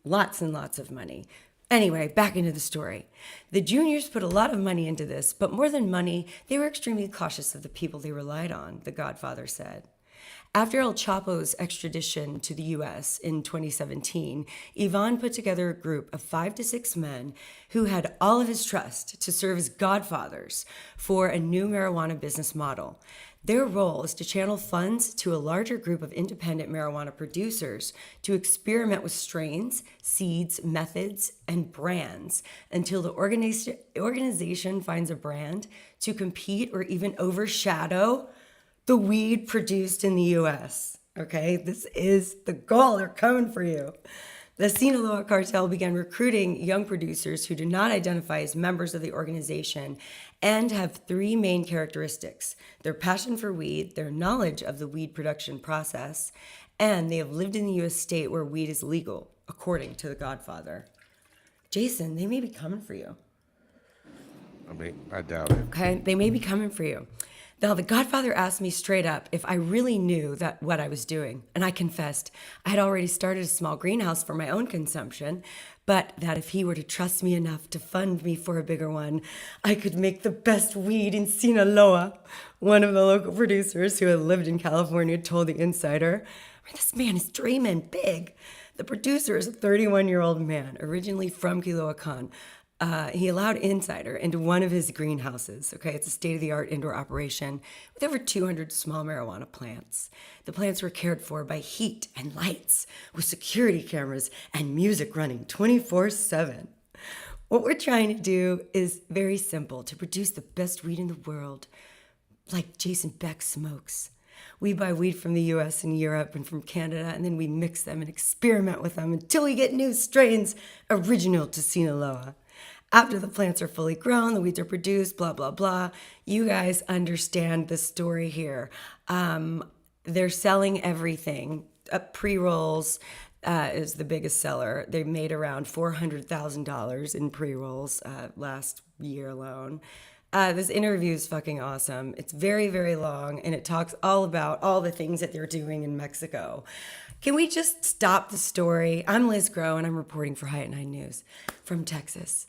lots and lots of money. Anyway, back into the story. The juniors put a lot of money into this, but more than money, they were extremely cautious of the people they relied on, the Godfather said. After El Chapo's extradition to the U.S. in 2017, Ivan put together a group of 5 to 6 men who had all of his trust to serve as godfathers for a new marijuana business model. Their role is to channel funds to a larger group of independent marijuana producers to experiment with strains, seeds, methods, and brands until the organization finds a brand to compete or even overshadow the weed produced in the U.S. Okay, this is the goal. They're coming for you. The Sinaloa cartel began recruiting young producers who do not identify as members of the organization and have 3 main characteristics: their passion for weed, their knowledge of the weed production process, and they have lived in the U.S. state where weed is legal, according to the Godfather. Jason, they may be coming for you. I mean, I doubt it. Okay, they may be coming for you. Now, the Godfather asked me straight up if I really knew that what I was doing, and I confessed I had already started a small greenhouse for my own consumption, but that if he were to trust me enough to fund me for a bigger one, I could make the best weed in Sinaloa. One of the local producers who had lived in California told the Insider, I mean, this man is dreaming big. The producer is a 31-year-old man, originally from Culhuacan. He allowed Insider into one of his greenhouses. Okay, it's a state-of-the-art indoor operation with over 200 small marijuana plants. The plants were cared for by heat and lights with security cameras and music running 24/7. What we're trying to do is very simple: to produce the best weed in the world, like Jason Beck smokes. We buy weed from the US and Europe and from Canada, and then we mix them and experiment with them until we get new strains original to Sinaloa. After the plants are fully grown, the weeds are produced, blah, blah, blah. You guys understand the story here. They're selling everything. Pre-rolls is the biggest seller. They made around $400,000 in pre-rolls last year alone. This interview is fucking awesome. It's very, very long, and it talks all about all the things that they're doing in Mexico. Can we just stop the story? I'm Liz Groh, and I'm reporting for High at 9 News from Texas.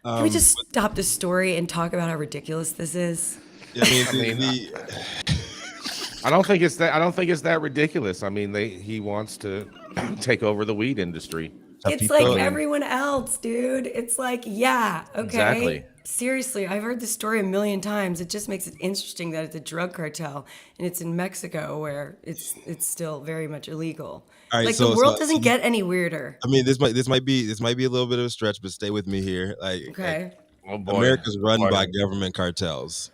Can we just stop the story and talk about how ridiculous this is? I don't think it's that ridiculous. I mean, he wants to take over the weed industry. It's like everyone else, dude. It's like, yeah, okay. Exactly. Seriously, I've heard this story a million times. It just makes it interesting that it's a drug cartel and it's in Mexico where it's still very much illegal. All right, like the world doesn't get any weirder. I mean, this might be a little bit of a stretch, but stay with me here. Okay. America's run by government cartels.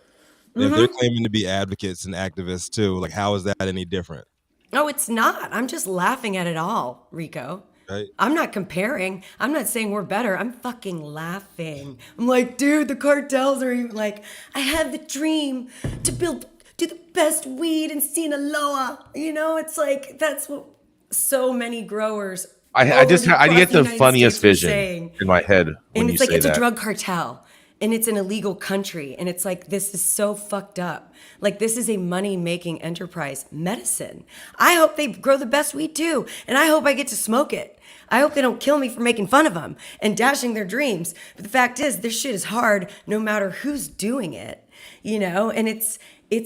If they're claiming to be advocates and activists too, like how is that any different? No, it's not. I'm just laughing at it all, Rico. Right. I'm not comparing. I'm not saying we're better. I'm fucking laughing. I'm like, dude, the cartels are even like, I had the dream to do the best weed in Sinaloa. You know, it's like, that's what so many growers. I get the funniest vision in my head when and you it's like say it's that. a drug cartel and it's an illegal country and it's like this is so fucked up. Like this is a money-making enterprise. Medicine. I hope they grow the best weed too, and I hope I get to smoke it. I hope they don't kill me for making fun of them and dashing their dreams. But the fact is, this shit is hard no matter who's doing it, you know. And it's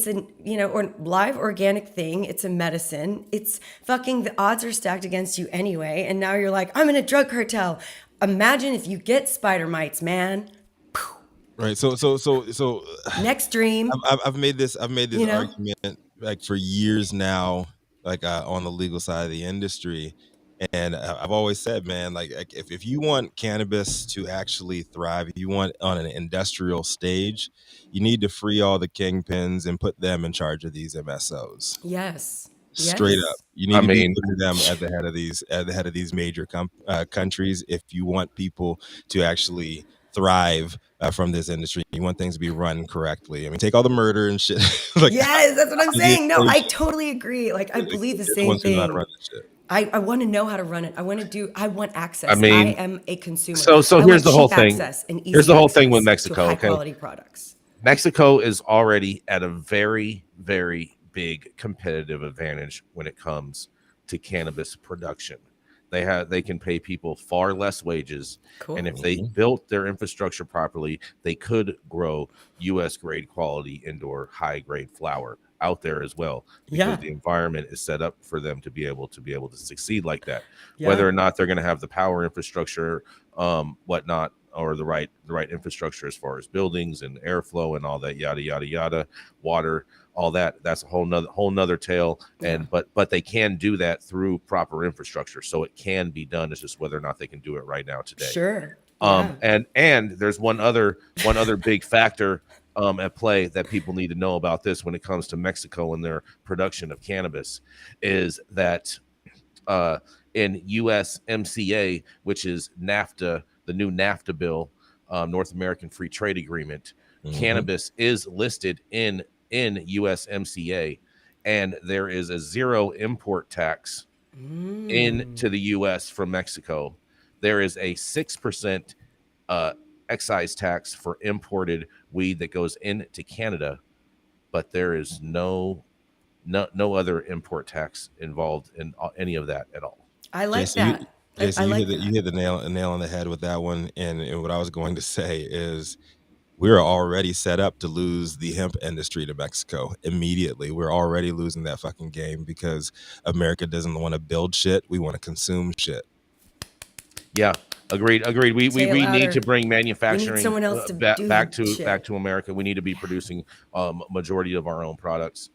a, you know, or live organic thing. It's a medicine. It's fucking, the odds are stacked against you anyway. And now you're like, I'm in a drug cartel. Imagine if you get spider mites, man. Right. So next dream. I've made this you know? argument like for years now. like on the legal side of the industry. And I've always said, man, like if you want cannabis to actually thrive, if you want on an industrial stage, you need to free all the kingpins and put them in charge of these MSOs. Yes. Straight up, Yes. you need I to be mean, putting them at the head of these major countries if you want people to actually thrive from this industry. You want things to be run correctly. I mean, take all the murder and shit. Like, Yes, that's what I'm the saying. No, I inflation, totally agree. Like, I believe the you're same ones who know how to thing. run this shit. I want to know how to run it. I want access. I mean, am a consumer. so I here's want the whole cheap thing. access and easy Here's the whole thing with access to Mexico. high Okay, quality products. Mexico is already at a very, very big competitive advantage when it comes to cannabis production. They can pay people far less wages, Cool. and if they built their infrastructure properly, they could grow U.S. grade quality indoor high grade flower out there as well, because the environment is set up for them to be able to succeed like that. Whether or not they're going to have the power infrastructure, whatnot, or the right infrastructure as far as buildings and airflow and all that, yada yada yada, water, all that's a whole nother tale. And but they can do that through proper infrastructure, so it can be done. It's just whether or not they can do it right now today. Sure. And there's one other big factor at play that people need to know about this when it comes to Mexico and their production of cannabis, is that in USMCA, which is NAFTA, the new NAFTA bill, North American Free Trade Agreement, cannabis is listed in USMCA, and there is a 0 import tax into the US from Mexico. There is a 6% excise tax for imported weed that goes into Canada, but there is no other import tax involved in any of that at all. I like Jason, that. Jason, I you like hit the nail on the head with that one. And what I was going to say is, we're already set up to lose the hemp industry to Mexico immediately. We're already losing that fucking game because America doesn't want to build shit. We want to consume shit. Yeah, agreed. We need to bring manufacturing someone else to do back the shit. to America. We need to be producing majority of our own products.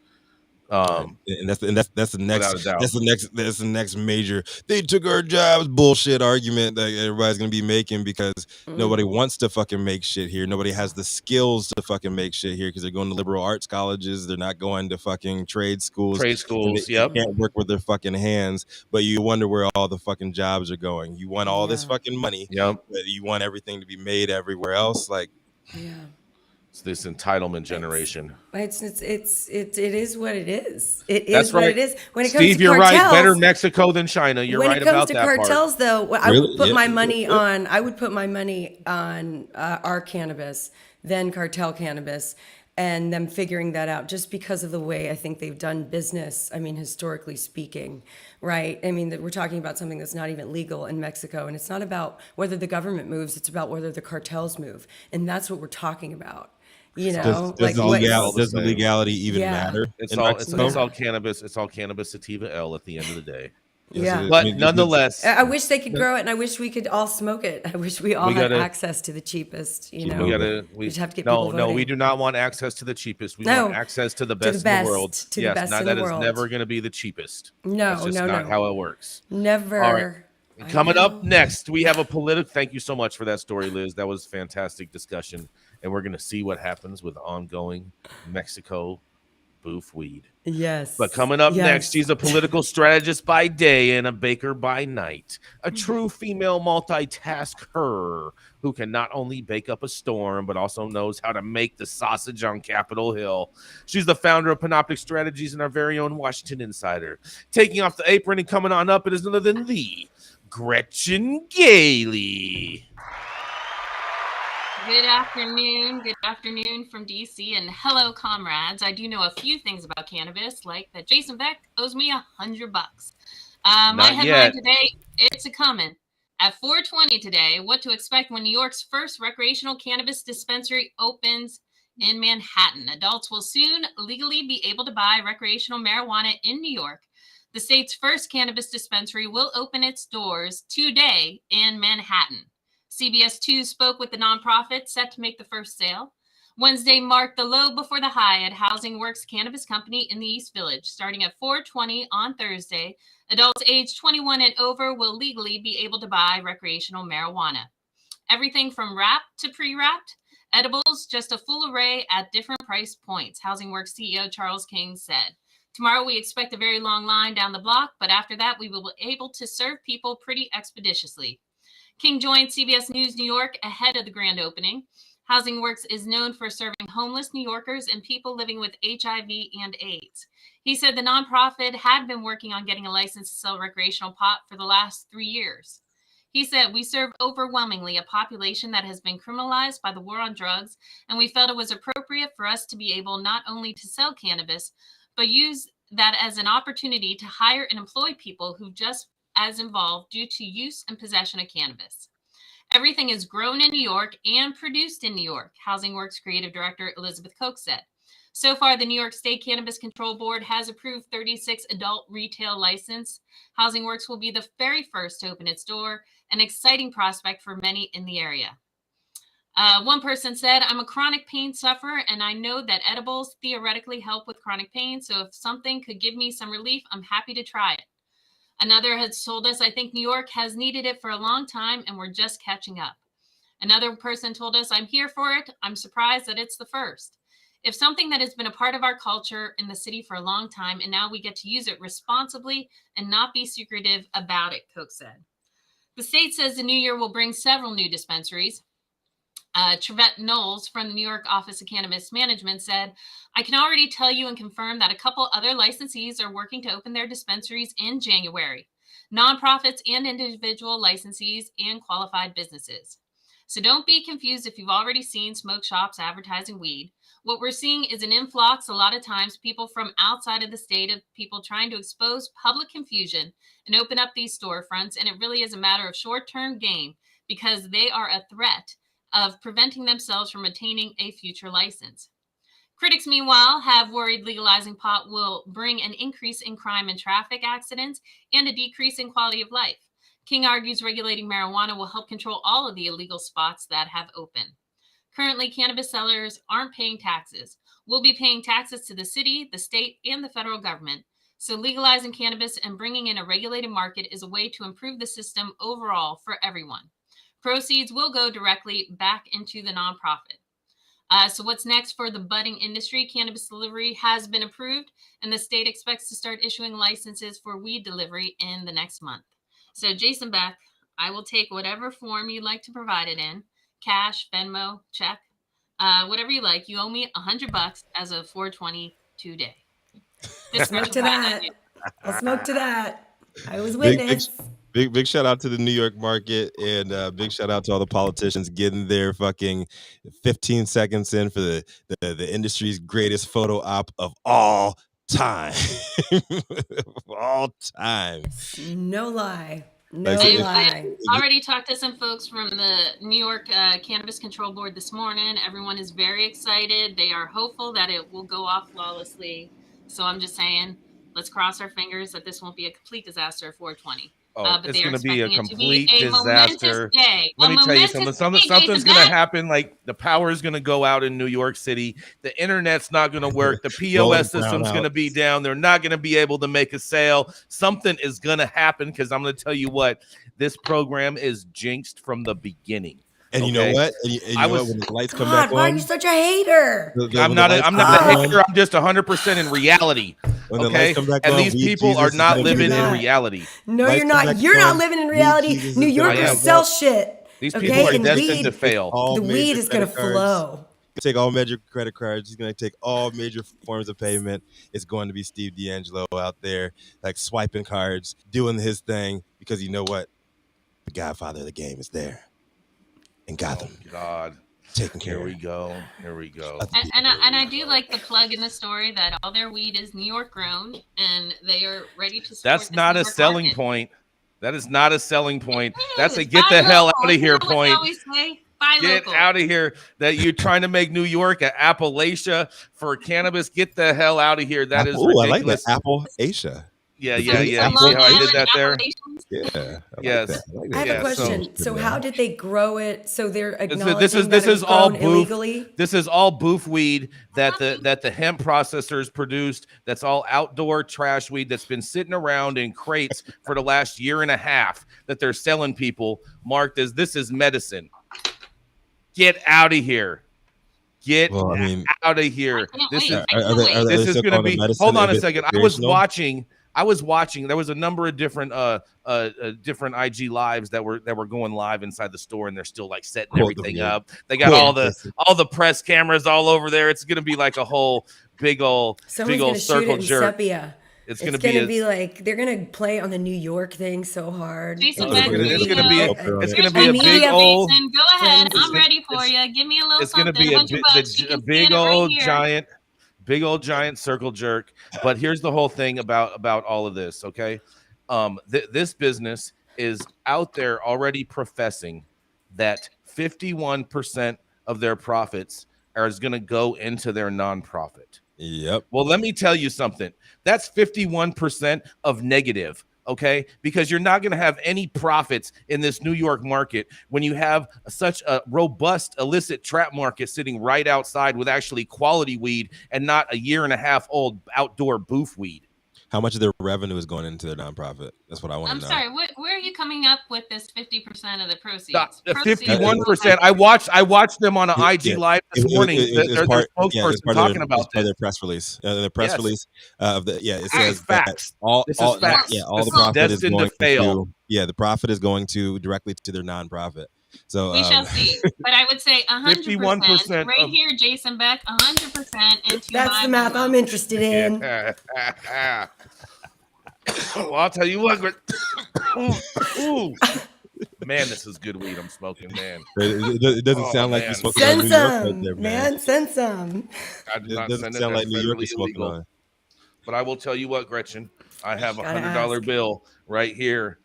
And that's the next major "they took our jobs" bullshit argument that everybody's gonna be making, because nobody wants to fucking make shit here. Nobody has the skills to fucking make shit here because they're going to liberal arts colleges. They're not going to fucking trade schools. They can't work with their fucking hands. But you wonder where all the fucking jobs are going. You want all this fucking money, but you want everything to be made everywhere else. Like, it's this entitlement generation. It is what it is. It is That's what right. it is. When it Steve, comes to you're cartels, right. Better Mexico than China. You're right about that part. When it comes to cartels, though, I Really? would put Yeah. my money on. I would put my money on our cannabis, then cartel cannabis, and them figuring that out, just because of the way I think they've done business. I mean, historically speaking, right? I mean, we're talking about something that's not even legal in Mexico, and it's not about whether the government moves; it's about whether the cartels move, and that's what we're talking about. You know, does the legality even matter? It's all cannabis. It's all cannabis sativa L at the end of the day. Yeah, but nonetheless, I wish they could grow it, and I wish we could all smoke it. I wish we all had access to the cheapest. You know, we just have to get people voting. No, we do not want access to the cheapest. We want access to the best in the world. To the best in the world. That is never going to be the cheapest. No, That's just not how it works. Never. All right. Coming up next, we have a political. Thank you so much for that story, Liz. That was fantastic discussion, and we're going to see what happens with ongoing Mexico boof weed. Yes. But coming up next, she's a political strategist by day and a baker by night. A true female multitasker who can not only bake up a storm, but also knows how to make the sausage on Capitol Hill. She's the founder of Panoptic Strategies and our very own Washington Insider. Taking off the apron and coming on up, it is none other than the Gretchen Gailey. Good afternoon from DC, and hello, comrades. I do know a few things about cannabis, like that Jason Beck owes me $100. My headline today, it's a coming. At 4:20 today, what to expect when New York's first recreational cannabis dispensary opens in Manhattan. Adults will soon legally be able to buy recreational marijuana in New York. The state's first cannabis dispensary will open its doors today in Manhattan. CBS 2 spoke with the nonprofit set to make the first sale. Wednesday marked the low before the high at Housing Works Cannabis Company in the East Village. Starting at 4:20 on Thursday, adults aged 21 and over will legally be able to buy recreational marijuana. Everything from wrapped to pre-wrapped, edibles, just a full array at different price points, Housing Works CEO Charles King said. Tomorrow we expect a very long line down the block, but after that we will be able to serve people pretty expeditiously. King joined CBS News New York ahead of the grand opening. Housing Works is known for serving homeless New Yorkers and people living with HIV and AIDS. He said the nonprofit had been working on getting a license to sell recreational pot for the last 3 years. He said, we serve overwhelmingly a population that has been criminalized by the war on drugs, and we felt it was appropriate for us to be able not only to sell cannabis, but use that as an opportunity to hire and employ people who just as involved due to use and possession of cannabis. Everything is grown in New York and produced in New York, Housing Works Creative Director Elizabeth Koch said. So far, the New York State Cannabis Control Board has approved 36 adult retail licenses. Housing Works will be the very first to open its door, an exciting prospect for many in the area. One person said, I'm a chronic pain sufferer, and I know that edibles theoretically help with chronic pain, so if something could give me some relief, I'm happy to try it. Another has told us, I think New York has needed it for a long time, and we're just catching up. Another person told us, I'm here for it. I'm surprised that it's the first. If something that has been a part of our culture in the city for a long time, and now we get to use it responsibly and not be secretive about it, Koch said. The state says the new year will bring several new dispensaries. Trevette Knowles from the New York Office of Cannabis Management said, I can already tell you and confirm that a couple other licensees are working to open their dispensaries in January. Nonprofits and individual licensees and qualified businesses. So don't be confused if you've already seen smoke shops advertising weed. What we're seeing is an influx, a lot of times, people from outside of the state, of people trying to expose public confusion and open up these storefronts. And it really is a matter of short-term gain because they are a threat of preventing themselves from attaining a future license. Critics, meanwhile, have worried legalizing pot will bring an increase in crime and traffic accidents and a decrease in quality of life. King argues regulating marijuana will help control all of the illegal spots that have opened. Currently, cannabis sellers aren't paying taxes. We'll be paying taxes to the city, the state, and the federal government. So legalizing cannabis and bringing in a regulated market is a way to improve the system overall for everyone. Proceeds will go directly back into the nonprofit. So what's next for the budding industry? Cannabis delivery has been approved, and the state expects to start issuing licenses for weed delivery in the next month. So Jason Beck, I will take whatever form you'd like to provide it in. Cash, Venmo, check, whatever you like. You owe me $100 as of 4/20 today. Smoke to that. I'll smoke to that. I was witness. Big shout out to the New York market, and big shout out to all the politicians getting their fucking 15 seconds in for the industry's greatest photo op of all time. All time. No lie. I already talked to some folks from the New York Cannabis Control Board this morning. Everyone is very excited. They are hopeful that it will go off flawlessly. So I'm just saying, let's cross our fingers that this won't be a complete disaster at 4/20. But it's going to be a complete disaster. Let me tell you something. Something's going to happen. Like the power is going to go out in New York City. The internet's not going to work. The POS system's going to be down. They're not going to be able to make a sale. Something is going to happen because I'm going to tell you what, this program is jinxed from the beginning. And you know what? And you know what? When the lights come back on, why are you such a hater? I'm not a hater. I'm just 100% in reality. Okay, and these people are not living in reality. No, you're not. You're not living in reality. New Yorkers sell shit. These people are destined to fail. The weed is going to flow. Take all major credit cards. He's going to take all major forms of payment. It's going to be Steve D'Angelo out there, like swiping cards, doing his thing, because you know what? The godfather of the game is there. And Gotham. Oh, God. Taking care. Here we go. And I do like the plug in the story that all their weed is New York grown and they are ready to support. That's not a selling point. That is not a selling point. That's a get the hell out of here point. Get out of here. That you're trying to make New York an Appalachia for cannabis. Get the hell out of here. That is ridiculous. I like that. Appalachia. Yeah. It's You an see apple. how I did that there? Yeah, I like Yes. that. I like I have that. a question. So how did they grow it? So they're acknowledging that it was all grown boof. illegally? This is all boof weed that the hemp processors produced. That's all outdoor trash weed that's been sitting around in crates for the last year and a half that they're selling people, marked as this is medicine. Get out of here. Get Well, I mean, out of here. This is are they this is still going to calling it be. medicine Hold on if a it's second. I was recreational? watching. There was a number of different different IG lives that were going live inside the store, and they're still like setting everything up. They got all the press cameras all over there. It's going to be like a whole big old Someone's going to shoot circle it in jerk. sepia. It's going to be like they're going to play on the New York thing so hard. Jason, It's going to be a big Jason, old. go ahead. I'm ready for you. Give me a little It's something. going to be a big old giant circle jerk. But here's the whole thing about all of this. Okay, this business is out there already professing that 51% of their profits is going to go into their nonprofit. Yep. Well, let me tell you something. That's 51% of negative, okay? Because you're not going to have any profits in this New York market when you have such a robust illicit trap market sitting right outside with actually quality weed and not a year and a half old outdoor boof weed. How much of their revenue is going into their nonprofit? That's what I want to know. I'm sorry. Where are you coming up with this 50% of the proceeds? 51%. I watched them on an IG live this morning. Their spokesperson talking about this. Their press release. The press release of the it says facts. All facts. The profit is going to fail. The profit is going to directly to their nonprofit. So we shall see. But I would say 100%. Right here, Jason Beck, 100% into That's the math I'm interested in. Well, I'll tell you what. Ooh. Man, this is good weed I'm smoking, man. It doesn't sound like you're smoking on New York right there, man. Send some. It doesn't sound like New York is smoking on. But I will tell you what, Gretchen. I have a $100 bill right here,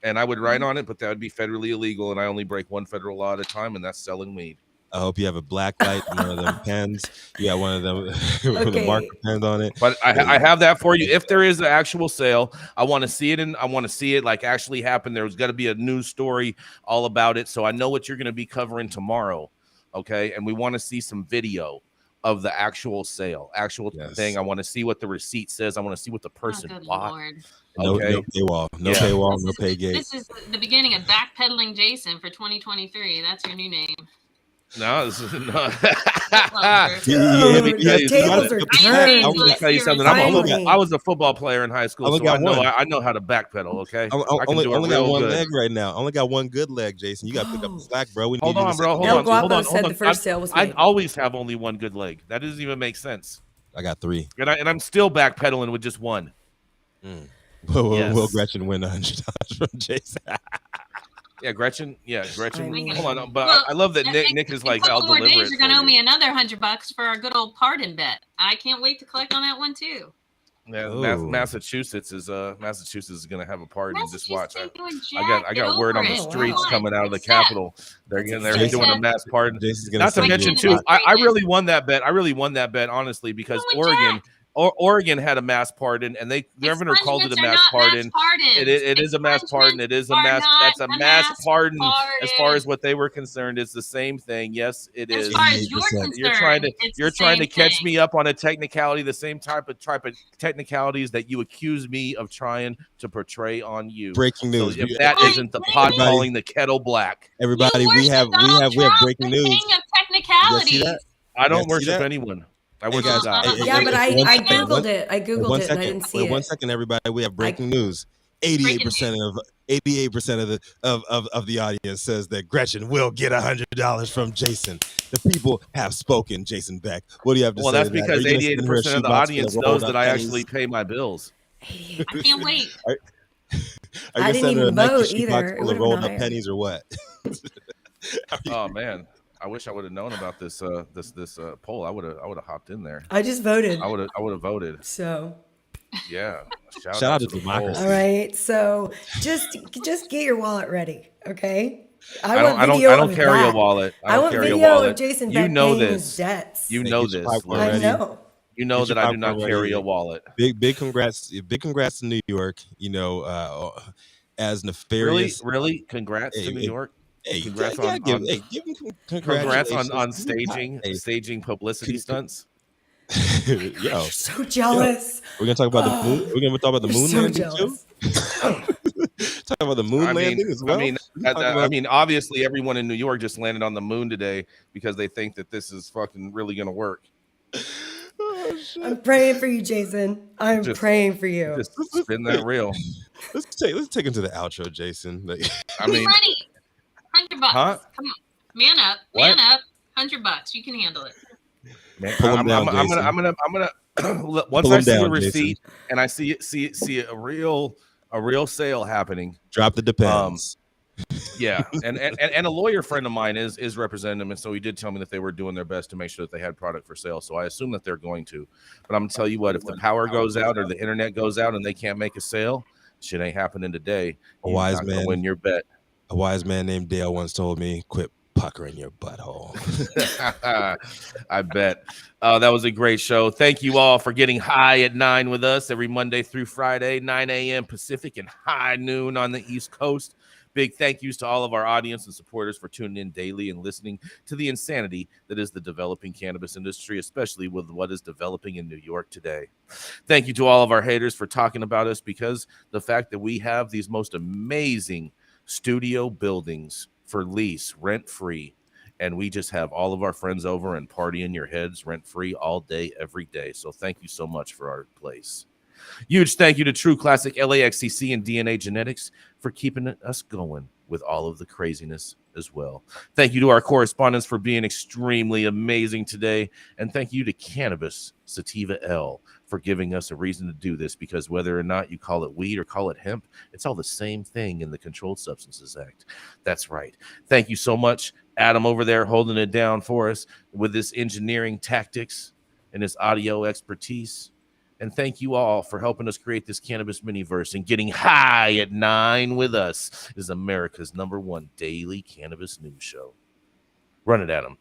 and I would write on it, but that would be federally illegal, and I only break one federal law at a time, and that's selling weed. I hope you have a black light in one of them pens. You got one of them with the marker pens on it. But I have that for you. If there is an actual sale, I want to see it, and I want to see it like actually happen. There's got to be a news story all about it, so I know what you're going to be covering tomorrow. Okay, and we want to see some video of the actual sale, thing. I want to see what the receipt says. I want to see what the person bought. Lord. No paywall, paywall, no pay gate. This is the beginning of backpedaling Jason for 202023. That's your new name. No, this is not. Tables are turned. I'm going to tell you something. I was a football player in high school, so I know how to backpedal. Okay, I only got one leg right now. I only got one good leg, Jason. You got to pick up the slack, bro. Hold on, bro. Hold on. Said the first sale was I always have only one good leg. That doesn't even make sense. I got three, and I'm still backpedaling with just one. Will Gretchen win $100 from Jason? Yeah, Gretchen. Hold on, but I love that Nick is like, I'll deliver it. You're gonna owe me another $100 for our good old pardon bet. I can't wait to collect on that one too. Yeah, Massachusetts is gonna have a party. Just watch. I got word on the streets coming out of the Capitol. They're doing a mass pardon. Not to mention too, I really won that bet. Honestly, because Oregon had a mass pardon, and the governor called it a mass pardon. It is a mass pardon. It is a mass. That's a mass pardon. As far as what they were concerned, it's the same thing. Yes, it is. As far as you're concerned, you're trying to catch me up on a technicality, the same type of technicalities that you accuse me of trying to portray on you. Breaking news. So if that isn't the pot calling the kettle black, everybody, we have breaking news. Technicalities. I don't worship anyone. I wish I died. Yeah, but I googled it. I googled it and I didn't see it. 1 second, everybody. We have breaking news. 88% of the audience says that Gretchen will get $100 from Jason. The people have spoken, Jason Beck. What do you have to say? Well, that's because 88% of the audience knows that I actually pay my bills. I can't wait. I didn't even vote either. Rolled up pennies or what? Oh man. I wish I would have known about this poll. I would have hopped in there. I just voted. I would have voted. So yeah. Shout out to democracy. All right. So just get your wallet ready, okay? I don't carry a wallet. I want video of Jason Beck paying his debts. You know this. I know. You know Get your that I do not popcorn carry a ready. wallet. Big congrats to New York. You know, as nefarious. Really? Congrats to Hey, New hey, York. hey, Congrats give him congrats congratulations. on staging publicity Con- con- stunts. yo, You're so yo, jealous. we're gonna talk about the moon. Oh, We're gonna talk about the you're moon so landing too. jealous. Talk about the moon landing as well. We can talk about Obviously, everyone in New York just landed on the moon today because they think that this is fucking really gonna work. oh, shit. I'm praying for you, Jason. I'm Just- praying for you. Just spin that reel. Let's take him to the outro, Jason. Like, I Be mean, ready. $100. Huh? Come on. Man up. What? Man up. $100. You can handle it. man, Pull him down, I'm Jason. gonna once Pull I him see a down, receipt and I see a real sale happening. drop the depends. Yeah, and a lawyer friend of mine is representing them, and so he did tell me that they were doing their best to make sure that they had product for sale. So I assume that they're going to. But I'm gonna tell you what: if the power goes out or the internet goes out and they can't make a sale, shit ain't happening today. A You're wise not gonna man- win your bet. A wise man named Dale once told me, "Quit puckering your butthole." I bet. That was a great show. Thank you all for getting high at 9 with us every Monday through Friday, 9 a.m. Pacific and high noon on the East Coast. Big thank yous to all of our audience and supporters for tuning in daily and listening to the insanity that is the developing cannabis industry, especially with what is developing in New York today. Thank you to all of our haters for talking about us, because the fact that we have these most amazing studio buildings for lease, rent-free, and we just have all of our friends over and party in your heads rent-free all day, every day. So thank you so much for our place. Huge thank you to True Classic, LAXCC, and DNA Genetics for keeping us going with all of the craziness as well. Thank you to our correspondents for being extremely amazing today. And thank you to Cannabis Sativa L for giving us a reason to do this, because whether or not you call it weed or call it hemp, it's all the same thing in the Controlled Substances Act. That's right. Thank you so much, Adam over there holding it down for us with this engineering tactics and his audio expertise. And thank you all for helping us create this cannabis miniverse, and getting high at 9 with us is America's #1 daily cannabis news show. Run it, Adam.